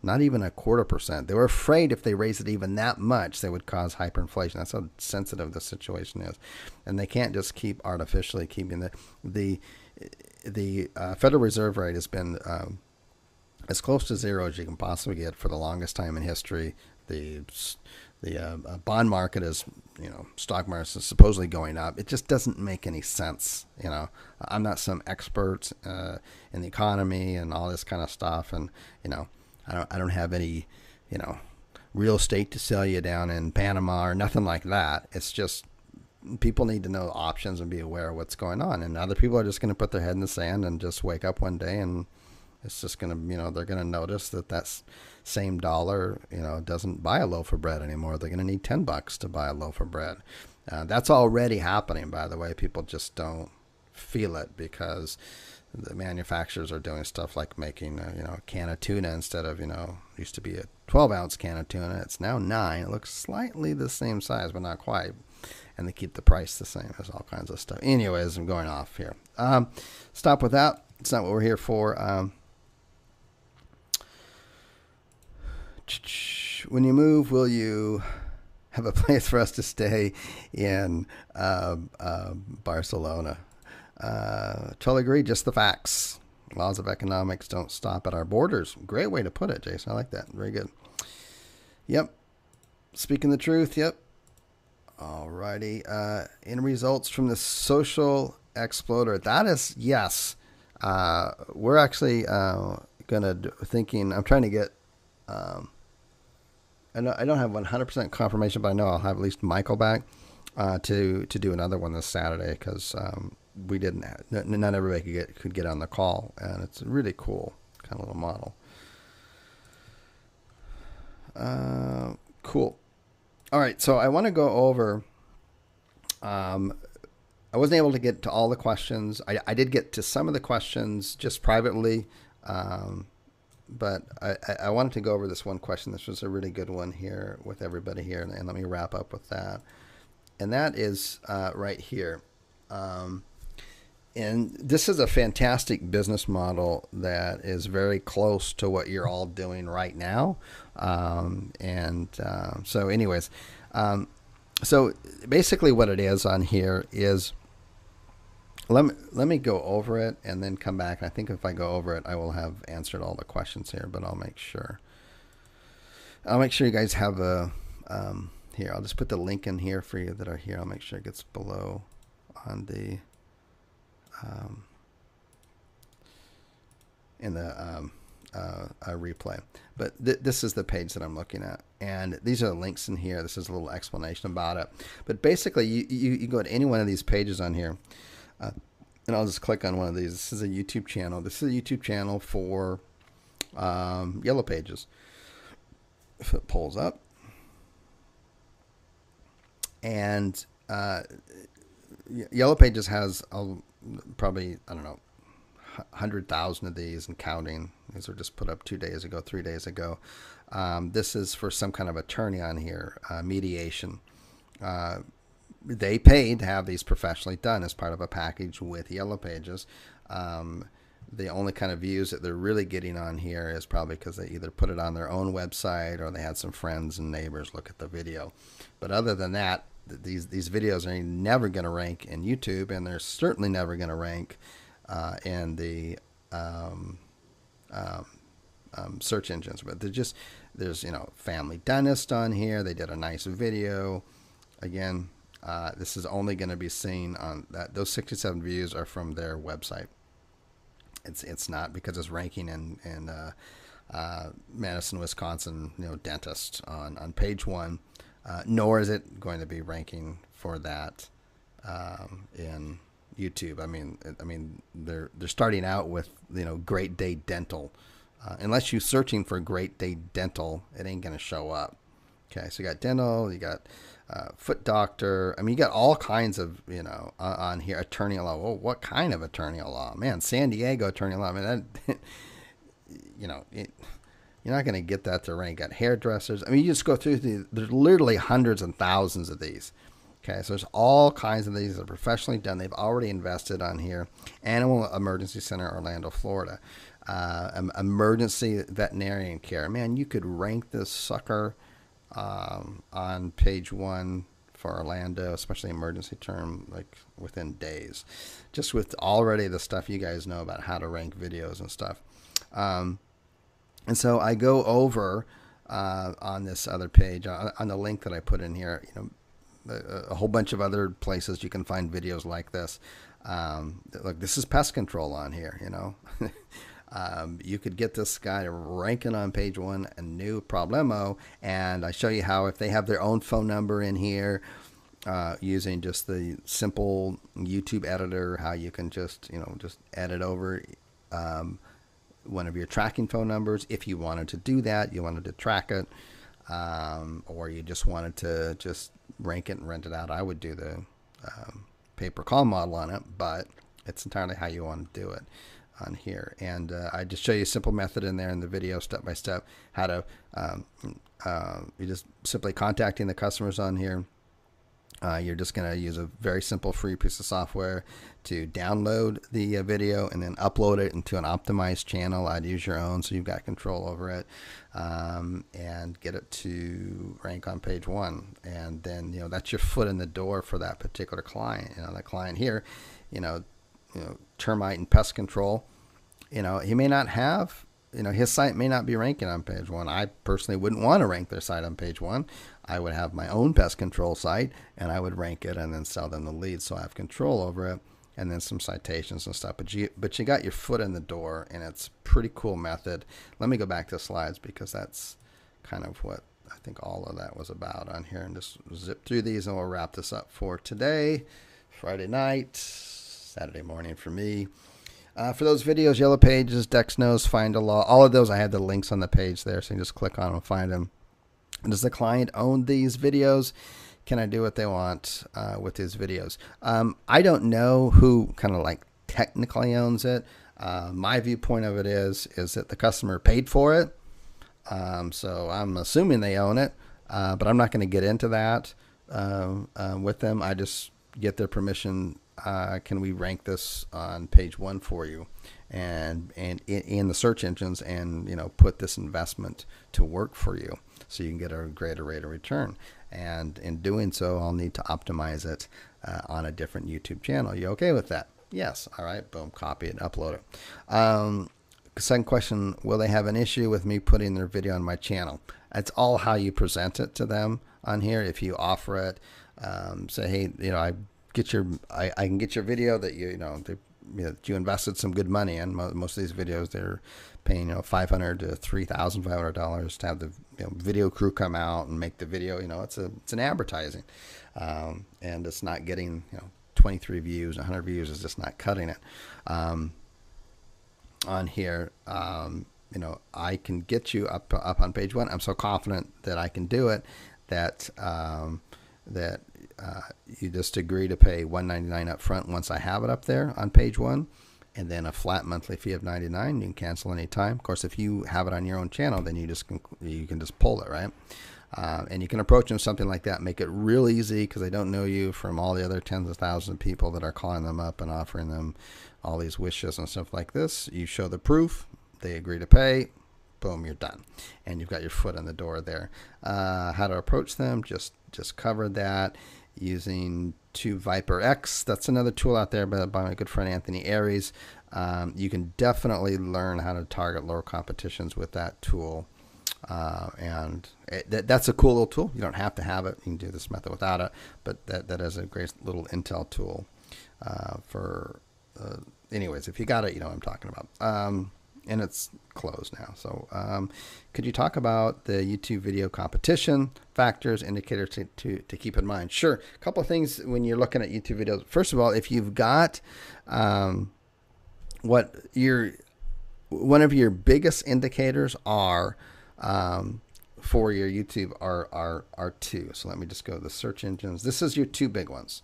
Not even 0.25%. They were afraid if they raised it even that much, they would cause hyperinflation. That's how sensitive the situation is, and they can't just keep artificially keeping the Federal Reserve rate has been as close to zero as you can possibly get for the longest time in history. The bond market is, stock market is supposedly going up. It just doesn't make any sense. I'm not some expert in the economy and all this kind of stuff, and I don't have any, real estate to sell you down in Panama or nothing like that. It's just people need to know options and be aware of what's going on. And other people are just going to put their head in the sand and just wake up one day and it's just going to, they're going to notice that same dollar, doesn't buy a loaf of bread anymore. They're going to need $10 to buy a loaf of bread. That's already happening, by the way. People just don't feel it because the manufacturers are doing stuff like making a can of tuna instead of used to be a 12-ounce can of tuna. It's now 9. It looks slightly the same size, but not quite. And they keep the price the same. There's all kinds of stuff. Anyways, I'm going off here. Stop with that. It's not what we're here for. When you move, will you have a place for us to stay in Barcelona? Totally agree. Just the facts. Laws of economics don't stop at our borders. Great way to put it, Jason. I like that. Very good. Yep. Speaking the truth. Yep. Alrighty. End results from the social exploder. That is, yes. We're actually thinking. I'm trying to get. I don't have 100% confirmation, but I know I'll have at least Michael back to do another one this Saturday because we didn't. Not everybody could get on the call, and it's a really cool kind of little model. Cool. All right, so I want to go over. I wasn't able to get to all the questions. I did get to some of the questions just privately, but I wanted to go over this one question. This was a really good one here with everybody here, and let me wrap up with that. And that is right here. And this is a fantastic business model that is very close to what you're all doing right now. So anyways, so basically what it is on here is, let me go over it and then come back. I think if I go over it, I will have answered all the questions here, but I'll make sure you guys have here. I'll just put the link in here for you that are here. I'll make sure it gets below on the, in the replay. But this is the page that I'm looking at, and these are the links in here. This is a little explanation about it. But basically, you go to any one of these pages on here, and I'll just click on one of these. This is a YouTube channel. This is a YouTube channel for Yellow Pages. If it pulls up, and Yellow Pages has probably, I don't know, 100,000 of these and counting. These were just put up 2 days ago, 3 days ago. This is for some kind of attorney on here, mediation. They paid to have these professionally done as part of a package with Yellow Pages. The only kind of views that they're really getting on here is probably because they either put it on their own website or they had some friends and neighbors look at the video. But other than that, these videos are never going to rank in YouTube, and they're certainly never going to rank in the search engines. But there's Family Dentist on here. They did a nice video. Again, this is only going to be seen on that. Those 67 views are from their website. It's not because it's ranking in Madison, Wisconsin, dentist on page 1. Nor is it going to be ranking for that in YouTube. I mean, they're starting out with Great Day Dental. Unless you're searching for Great Day Dental, it ain't going to show up. Okay, so you got dental, you got foot doctor. I mean, you got all kinds of, on here. Attorney at law. Well, what kind of attorney at law? Man, San Diego attorney at law. I mean, that, you're not going to get that to rank. Got hairdressers. I mean, you just go through there's literally hundreds and thousands of these. Okay, so there's all kinds of these that are professionally done. They've already invested on here. Animal Emergency Center, Orlando, Florida. Emergency veterinarian care. Man, you could rank this sucker on page 1 for Orlando, especially emergency term, like within days. Just with already the stuff you guys know about how to rank videos and stuff. And so I go over on this other page, on the link that I put in here, a whole bunch of other places you can find videos like this. Look, this is pest control on here, you could get this guy ranking on page 1, a new problemo, and I show you how if they have their own phone number in here, using just the simple YouTube editor, how you can just edit over one of your tracking phone numbers if you wanted to do that, you wanted to track it, or you just wanted to just rank it and rent it out. I would do the pay-per-call model on it, but it's entirely how you want to do it on here. And I just show you a simple method in there in the video, step by step, how to you just simply contacting the customers on here. You're just going to use a very simple free piece of software to download the video and then upload it into an optimized channel. I'd use your own so you've got control over it, and get it to rank on page 1. And then, that's your foot in the door for that particular client. That client here, termite and pest control, he may not have, his site may not be ranking on page 1. I personally wouldn't want to rank their site on page 1. I would have my own pest control site, and I would rank it and then sell them the leads so I have control over it, and then some citations and stuff. But you got your foot in the door, and it's a pretty cool method. Let me go back to slides because that's kind of what I think all of that was about on here, and just zip through these, and we'll wrap this up for today, Friday night, Saturday morning for me. For those videos, Yellow Pages, Dex Knows, Find a Law, all of those, I have the links on the page there, so you can just click on them and find them. Does the client own these videos? Can I do what they want with these videos? I don't know who kind of like technically owns it. My viewpoint of it is that the customer paid for it. So I'm assuming they own it, but I'm not going to get into that with them. I just get their permission. Can we rank this on page 1 for you, and in the search engines, and put this investment to work for you, so you can get a greater rate of return. And in doing so, I'll need to optimize it on a different YouTube channel. You okay with that? Yes. All right. Boom. Copy it and upload it. Second question: will they have an issue with me putting their video on my channel? It's all how you present it to them on here. If you offer it, say, hey, I can get your video that that you invested some good money in. Most of these videos, they're paying $500 to $3,500 to have the video crew come out and make the video. It's an advertising, and it's not getting 23 views, 100 views is just not cutting it. On here, I can get you up on page 1. I'm so confident that I can do it that you just agree to pay $199 up front once I have it up there on page 1, and then a flat monthly fee of $99. You can cancel anytime. Of course, if you have it on your own channel, then you can just pull it, right? And you can approach them something like that, make it real easy, because they don't know you from all the other tens of thousands of people that are calling them up and offering them all these wishes and stuff like this. You show the proof, they agree to pay, boom, you're done, and you've got your foot in the door there. How to approach them, just covered that using Viper X. That's another tool out there by my good friend Anthony Aries. You can definitely learn how to target lower competitions with that tool. And that's a cool little tool. You don't have to have it. You can do this method without it, but that is a great little intel tool anyways, if you got it, you know what I'm talking about. And it's closed now. So could you talk about the YouTube video competition factors, indicators to keep in mind? Sure. A couple of things when you're looking at YouTube videos. First of all, if you've got one of your biggest indicators are for your YouTube are two. So let me just go to the search engines. This is your two big ones.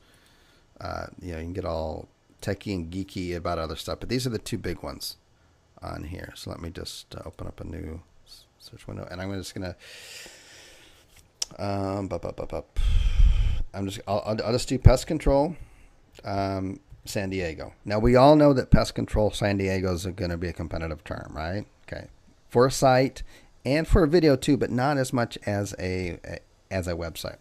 You know, you can get all techie and geeky about other stuff, but these are the two big ones on here. So let me just open up a new search window, and I'm just gonna I'll just do pest control San Diego. Now we all know that pest control San Diego is going to be a competitive term, right? Okay, for a site and for a video too, but not as much as a website.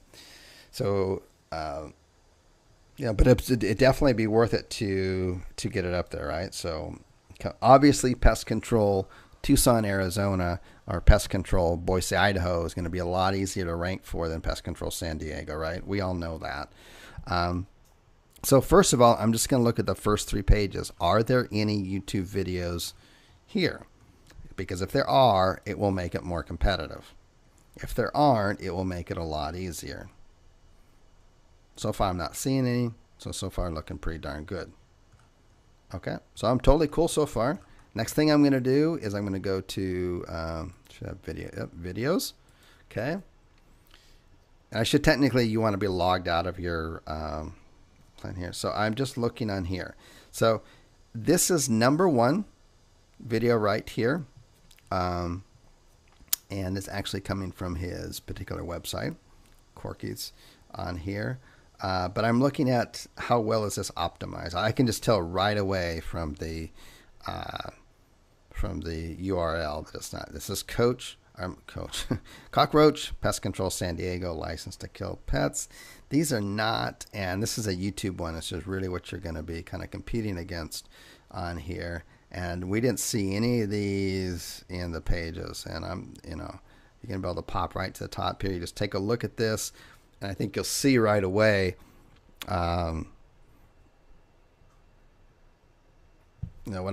So yeah, but it'd definitely be worth it to get it up there, right? So obviously pest control Tucson, Arizona, or pest control Boise, Idaho is going to be a lot easier to rank for than pest control San Diego, right? We all know that. So first of all, I'm just going to look at the first 3 pages. Are there any YouTube videos here? Because if there are, it will make it more competitive. If there aren't, it will make it a lot easier. So far, I'm not seeing any. So far, looking pretty darn good. Okay, so I'm totally cool so far. Next thing I'm going to do is I'm going to go to should have videos. Okay. And I should technically, you want to be logged out of your plan here. So I'm just looking on here. So this is #1 video right here. And it's actually coming from his particular website, Corky's on here. But I'm looking at how well is this optimized. I can just tell right away from the URL that it's not. This is Cockroach Pest Control San Diego, licensed to kill pets. These are not, and this is a YouTube one. This is really what you're going to be kind of competing against on here. And we didn't see any of these in the pages. And you're going to be able to pop right to the top here. You just take a look at this, and I think you'll see right away. What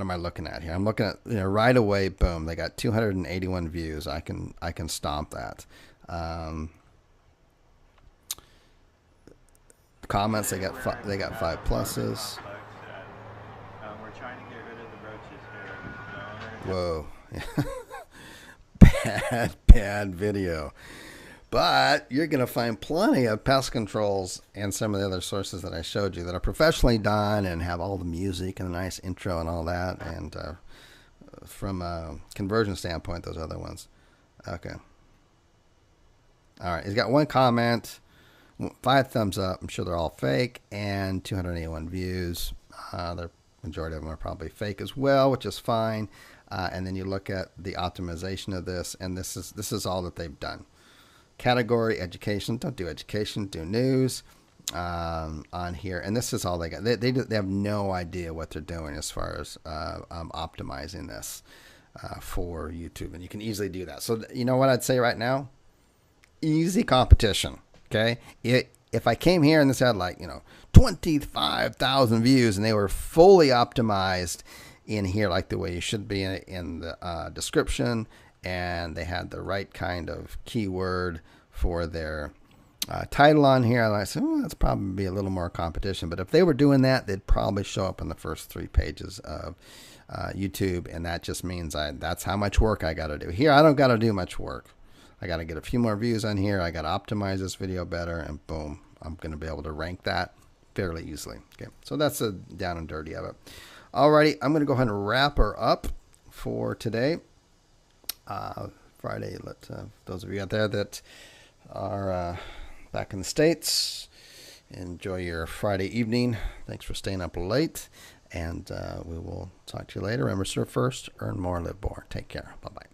am I looking at here? I'm looking at, right away, boom, they got 281 views. I can stomp that. Comments, they got 5 pluses. We're trying to get rid of the roaches here. Whoa. bad video. But you're going to find plenty of pest controls and some of the other sources that I showed you that are professionally done and have all the music and a nice intro and all that. And from a conversion standpoint, those other ones. Okay. All right. He's got 1 comment, 5 thumbs up. I'm sure they're all fake, and 281 views. The majority of them are probably fake as well, which is fine. And then you look at the optimization of this, and this is all that they've done. Category education, don't do education, do news on here, and this is all they got. They have no idea what they're doing as far as optimizing this for YouTube, and you can easily do that. So you know what I'd say right now, easy competition. Okay, if I came here and this had 25,000 views and they were fully optimized in here like the way you should be in the description, and they had the right kind of keyword for their title on here, and I said, that's probably a little more competition. But if they were doing that, they'd probably show up in the first 3 pages of YouTube, and that just means that's how much work I got to do. Here, I don't got to do much work. I got to get a few more views on here. I got to optimize this video better, and boom, I'm going to be able to rank that fairly easily. Okay, so that's the down and dirty of it. Alrighty, I'm going to go ahead and wrap her up for today. Friday. Let those of you out there that are back in the States, enjoy your Friday evening. Thanks for staying up late, and we will talk to you later. Remember, serve first, earn more, live more. Take care. Bye-bye.